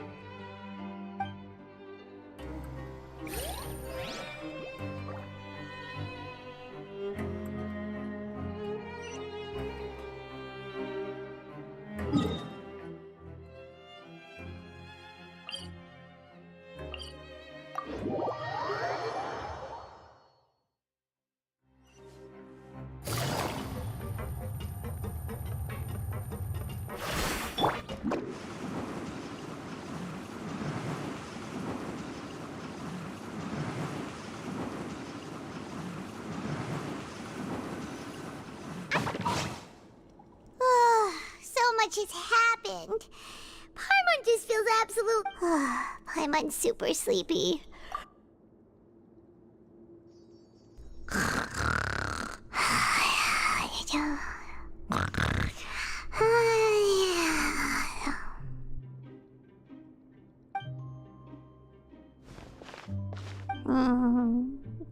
So much has happened. Paimon just feels absolute... I'm super sleepy.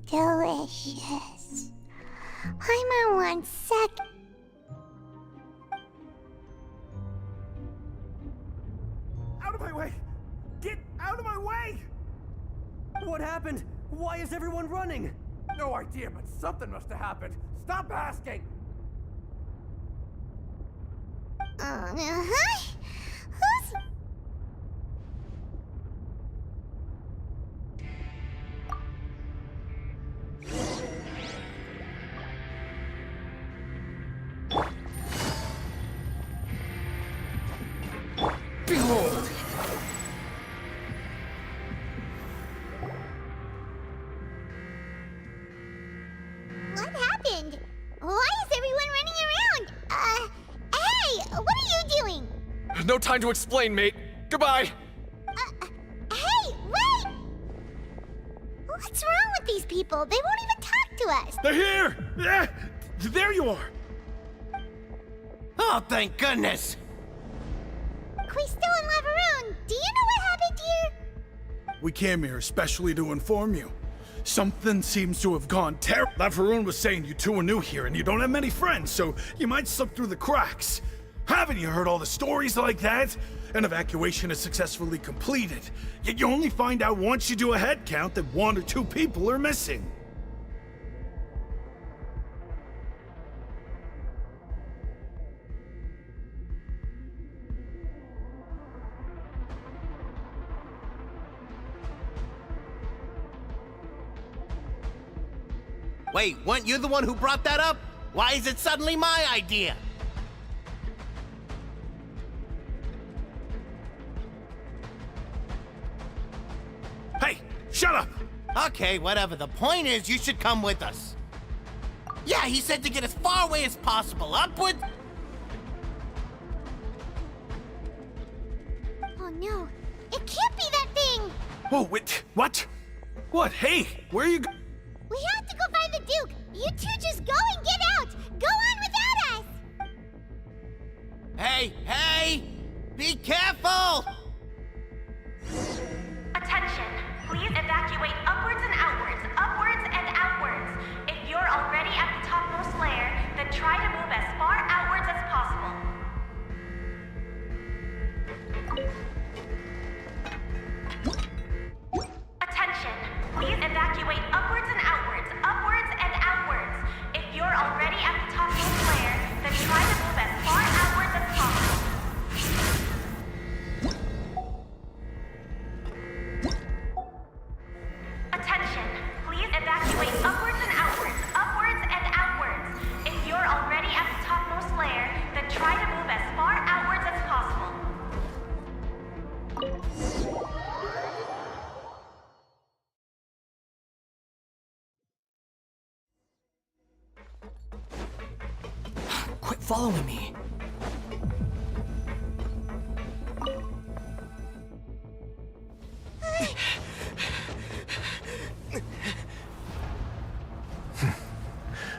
Delicious. I'm on 1 sec. Out of my way! Get out of my way! What happened? Why is everyone running? No idea, but something must have happened. Stop asking! Who's... Behold! What happened? Why is everyone running around? Hey! What are you doing? No time to explain, mate. Goodbye. Hey, wait! What's wrong with these people? They won't even talk to us. They're here! Yeah, there you are! Oh, thank goodness! Quisto and Lavaroon, do you know what happened here? We came here especially to inform you. Something seems to have gone terrible. Lavaroon was saying you two are new here and you don't have many friends, so you might slip through the cracks. Haven't you heard all the stories like that? An evacuation is successfully completed, yet you only find out once you do a head count that 1 or 2 people are missing. Wait, weren't you the one who brought that up? Why is it suddenly my idea? Hey, shut up! Okay, whatever. The point is, you should come with us. Yeah, he said to get as far away as possible. Upward? Oh no, it can't be that thing! Oh, wait, what? What? Hey, where are you go- We have to go find the Duke! You two just go and get out! Go on without us! Hey! Be careful! Attention! Please evacuate upwards and outwards, upwards and outwards. If you're already at the topmost layer, then try to move as far outwards as possible. Attention! Please evacuate upwards and outwards, upwards and outwards. If you're already at the topmost layer, then try to move as far outwards as possible. Attention! Please evacuate upwards and outwards, upwards and outwards. If you're already at the topmost layer, then try to move as far outwards as possible. Quit following me.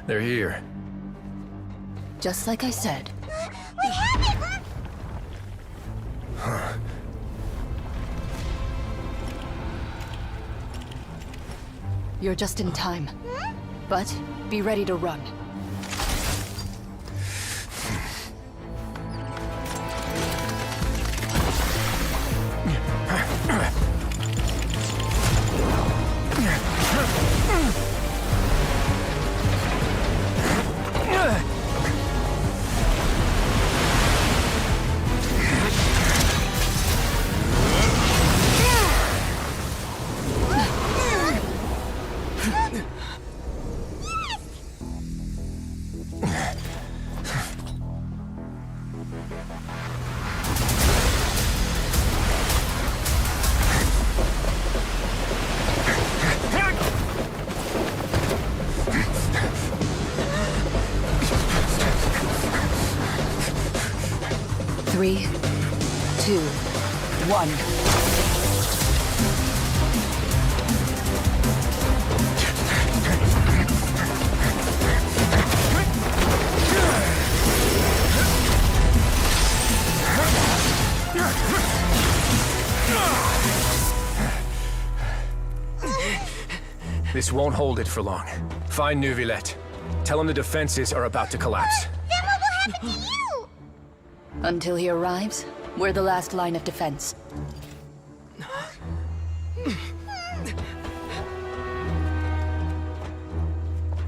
They're here. Just like I said. What happened? You're just in time. But be ready to run. Three, two, one. This won't hold it for long. Find Neuvillette. Tell him the defenses are about to collapse. Then what will happen to you? Until he arrives, we're the last line of defense.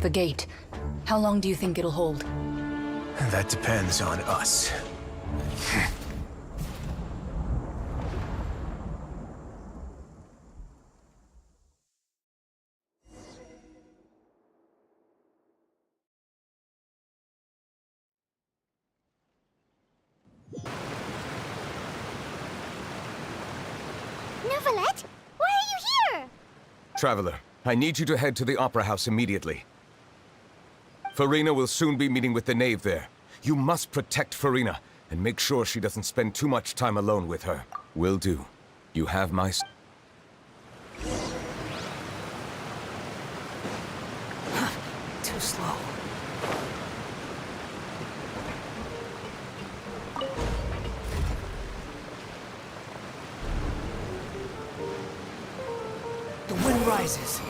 The gate. How long do you think it'll hold? That depends on us. Neuvillette, why are you here? Traveler, I need you to head to the Opera House immediately. Farina will soon be meeting with the knave there. You must protect Farina, and make sure she doesn't spend too much time alone with her. Will do. You have my... Too slow. The wind rises.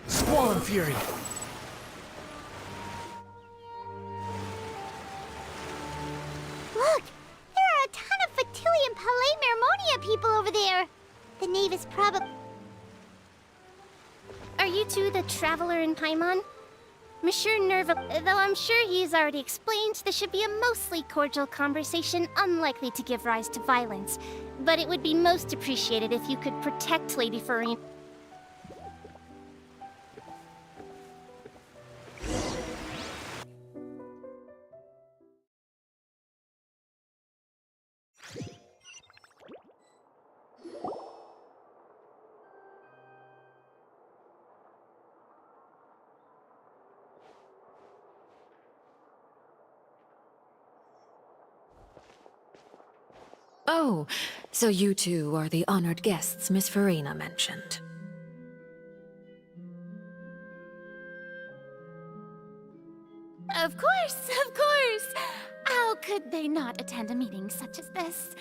Squall and fury. Look, there are a ton of Fatui and Palais Mermonia people over there. The knave is probably... Are you two the Traveler and Paimon? Monsieur Nerva, though I'm sure he's already explained, this should be a mostly cordial conversation, unlikely to give rise to violence. But it would be most appreciated if you could protect Lady Farina. Oh, so you two are the honored guests Miss Farina mentioned. Of course, of course! How could they not attend a meeting such as this?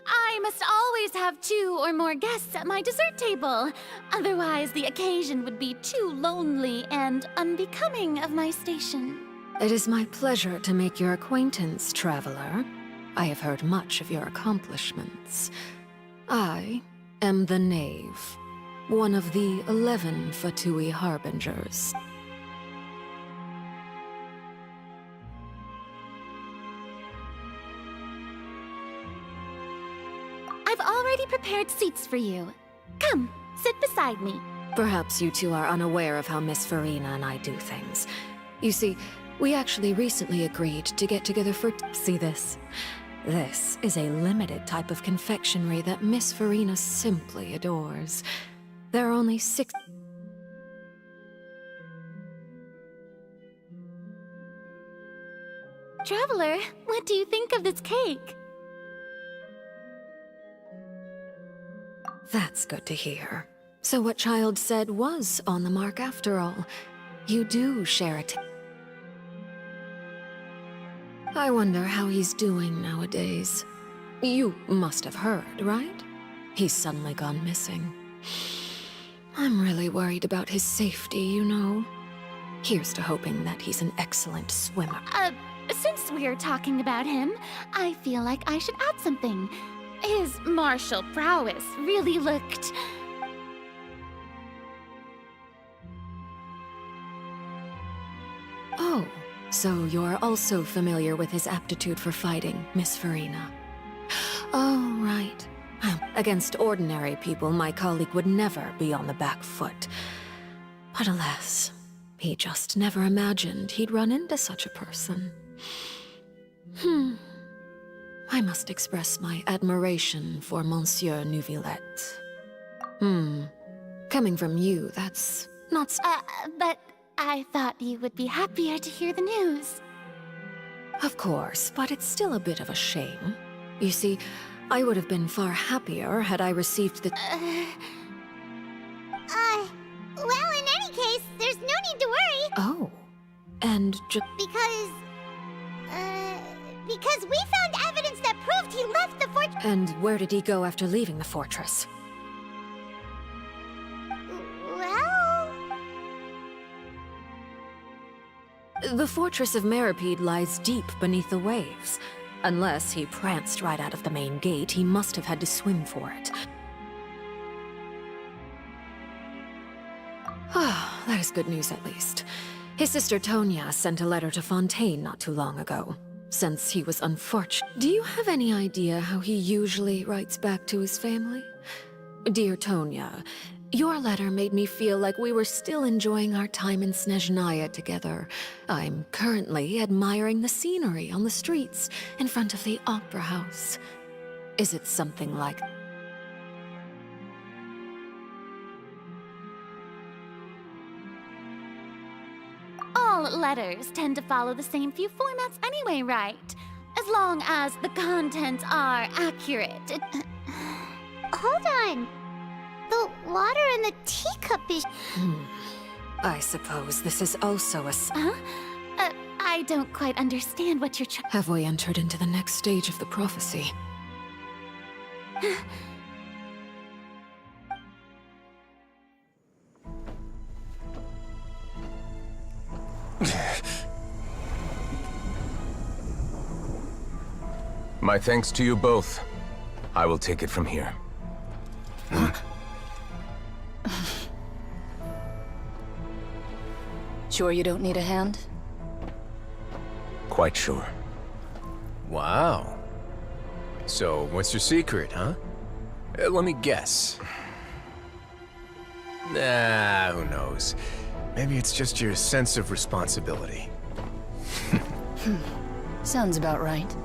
I must always have 2 or more guests at my dessert table. Otherwise, the occasion would be too lonely and unbecoming of my station. It is my pleasure to make your acquaintance, traveler. I have heard much of your accomplishments. I am the Knave, one of the 11 Fatui Harbingers. I've already prepared seats for you. Come, sit beside me. Perhaps you two are unaware of how Miss Farina and I do things. You see, we actually recently agreed to get together for... See this? This is a limited type of confectionery that Miss Farina simply adores. There are only 6... Traveler, what do you think of this cake? That's good to hear. So what Child said was on the mark after all. You do share a I wonder how he's doing nowadays. You must have heard, right? He's suddenly gone missing. I'm really worried about his safety, you know. Here's to hoping that he's an excellent swimmer. Since we're talking about him, I feel like I should add something. His martial prowess really looked... Oh, so you're also familiar with his aptitude for fighting, Miss Farina. Oh, right. Against ordinary people, my colleague would never be on the back foot. But alas, he just never imagined he'd run into such a person. I must express my admiration for Monsieur Neuvillette. Coming from you, that's not But I thought you would be happier to hear the news. Of course, but it's still a bit of a shame. You see, I would have been far happier had I received the... Well, in any case, there's no need to worry. Oh. And Because we found evidence that proved he left the fortress. And where did he go after leaving the fortress? Well... The fortress of Meripede lies deep beneath the waves. Unless he pranced right out of the main gate, he must have had to swim for it. Ah, that is good news at least. His sister Tonya sent a letter to Fontaine not too long ago. Since he was unfortunate. Do you have any idea how he usually writes back to his family? Dear Tonya, your letter made me feel like we were still enjoying our time in Snezhnaya together. I'm currently admiring the scenery on the streets in front of the Opera House. Is it something like... All letters tend to follow the same few formats anyway, right? As long as the contents are accurate. Hold on. The water in the teacup is... I suppose this is also a... Huh? I don't quite understand what you're trying... Have we entered into the next stage of the prophecy? My thanks to you both. I will take it from here. Sure you don't need a hand? Quite sure. Wow. So, what's your secret, huh? Let me guess. Nah, who knows? Maybe it's just your sense of responsibility. Sounds about right.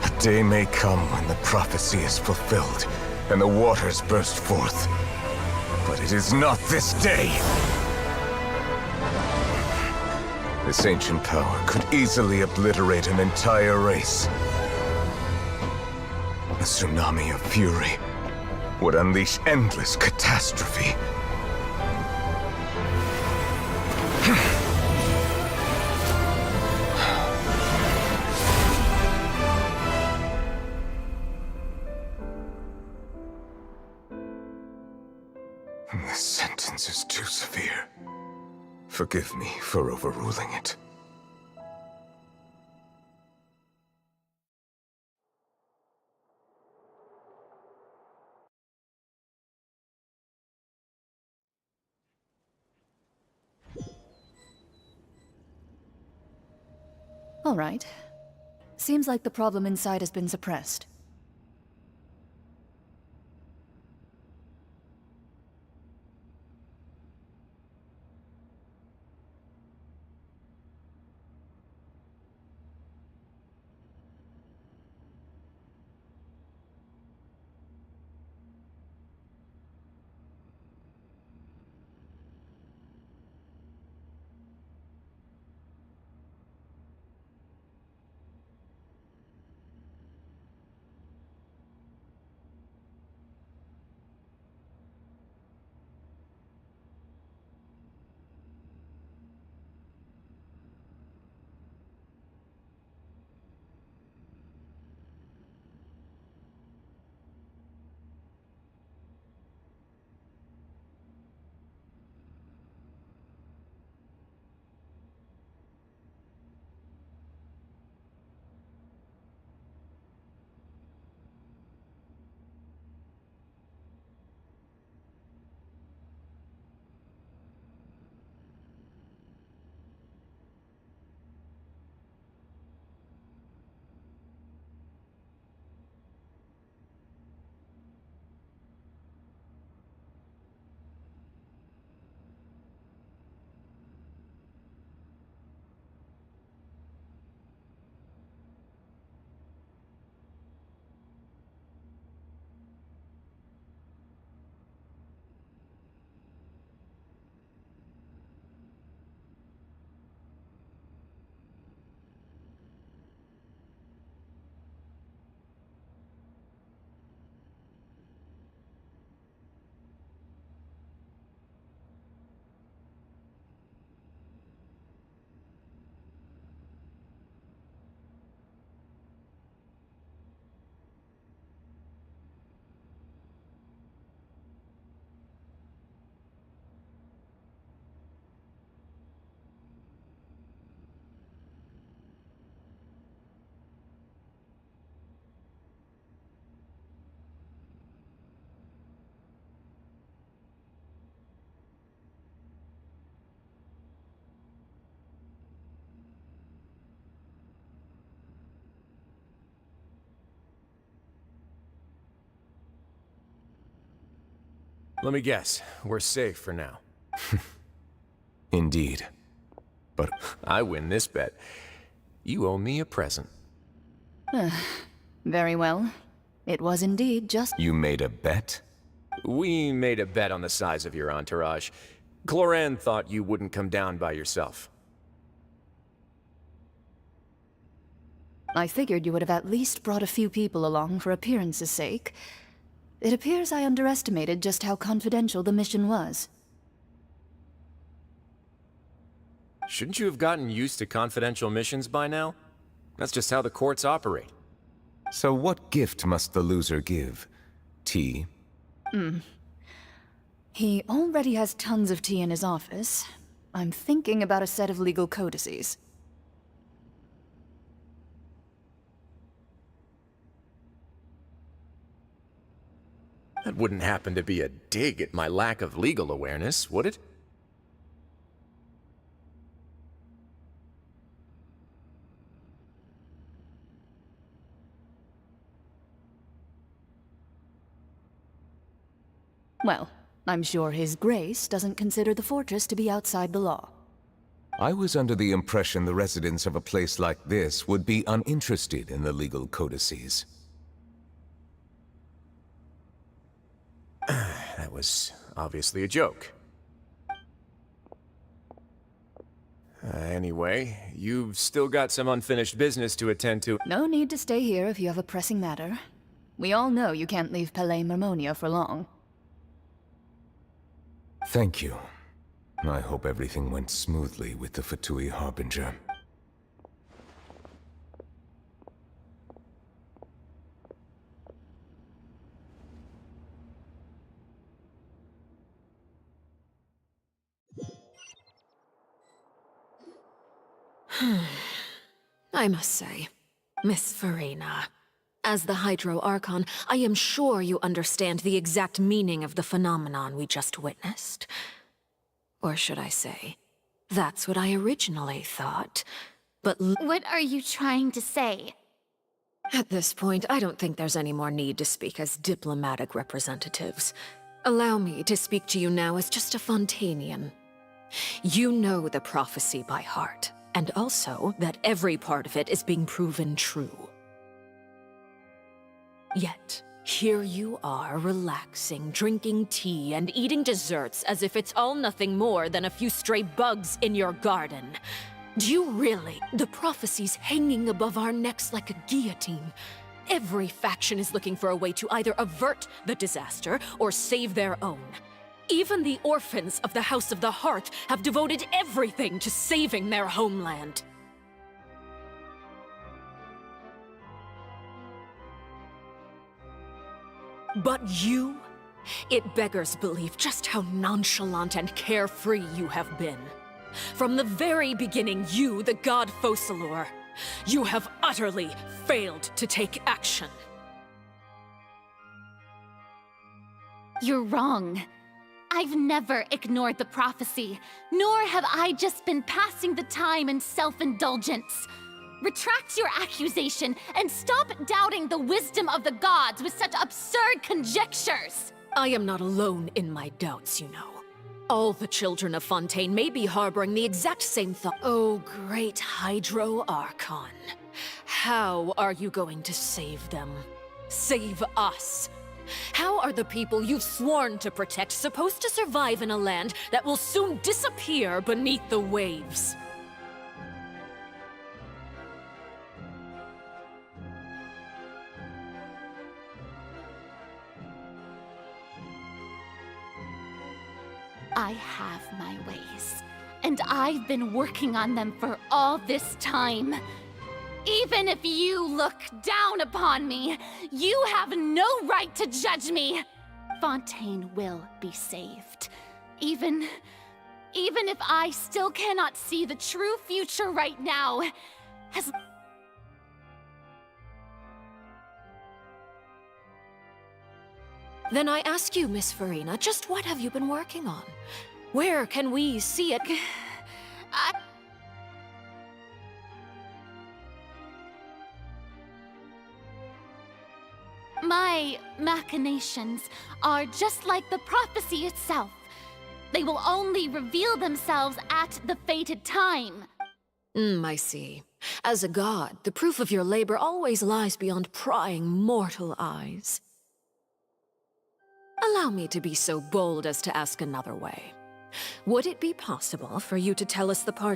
A day may come when the prophecy is fulfilled, and the waters burst forth. But it is not this day! This ancient power could easily obliterate an entire race. A tsunami of fury would unleash endless catastrophe. This sentence is too severe. Forgive me for overruling it. All right. Seems like the problem inside has been suppressed. Let me guess, we're safe for now. Indeed. But I win this bet. You owe me a present. Very well. It was indeed just... you made a bet? We made a bet on the size of your entourage. Cloran thought you wouldn't come down by yourself. I figured you would have at least brought a few people along for appearance's sake. It appears I underestimated just how confidential the mission was. Shouldn't you have gotten used to confidential missions by now? That's just how the courts operate. So what gift must the loser give? Tea? He already has tons of tea in his office. I'm thinking about a set of legal codices. That wouldn't happen to be a dig at my lack of legal awareness, would it? Well, I'm sure His Grace doesn't consider the fortress to be outside the law. I was under the impression the residents of a place like this would be uninterested in the legal codices. That was obviously a joke. Anyway, you've still got some unfinished business to attend to. No need to stay here if you have a pressing matter. We all know you can't leave Palais Mermonia for long. Thank you. I hope everything went smoothly with the Fatui Harbinger. I must say, Miss Farina, as the Hydro Archon, I am sure you understand the exact meaning of the phenomenon we just witnessed. Or should I say, that's what I originally thought. But what are you trying to say? At this point, I don't think there's any more need to speak as diplomatic representatives. Allow me to speak to you now as just a Fontanian. You know the prophecy by heart, and also that every part of it is being proven true. Yet, here you are, relaxing, drinking tea, and eating desserts as if it's all nothing more than a few stray bugs in your garden. Do you really? The prophecy's hanging above our necks like a guillotine. Every faction is looking for a way to either avert the disaster or save their own. Even the orphans of the House of the Hearth have devoted everything to saving their homeland. But you? It beggars belief just how nonchalant and carefree you have been. From the very beginning, you, the god Focalor, you have utterly failed to take action. You're wrong. I've never ignored the prophecy, nor have I just been passing the time in self-indulgence. Retract your accusation and stop doubting the wisdom of the gods with such absurd conjectures! I am not alone in my doubts, you know. All the children of Fontaine may be harboring the exact same thought. Oh, great Hydro Archon. How are you going to save them? Save us? How are the people you've sworn to protect supposed to survive in a land that will soon disappear beneath the waves? I have my ways, and I've been working on them for all this time. Even if you look down upon me, you have no right to judge me. Fontaine will be saved. Even if I still cannot see the true future right now, as... Then I ask you, Miss Farina, just what have you been working on? Where can we see it? My machinations are just like the prophecy itself. They will only reveal themselves at the fated time. I see. As a god, the proof of your labor always lies beyond prying mortal eyes. Allow me to be so bold as to ask another way. Would it be possible for you to tell us the part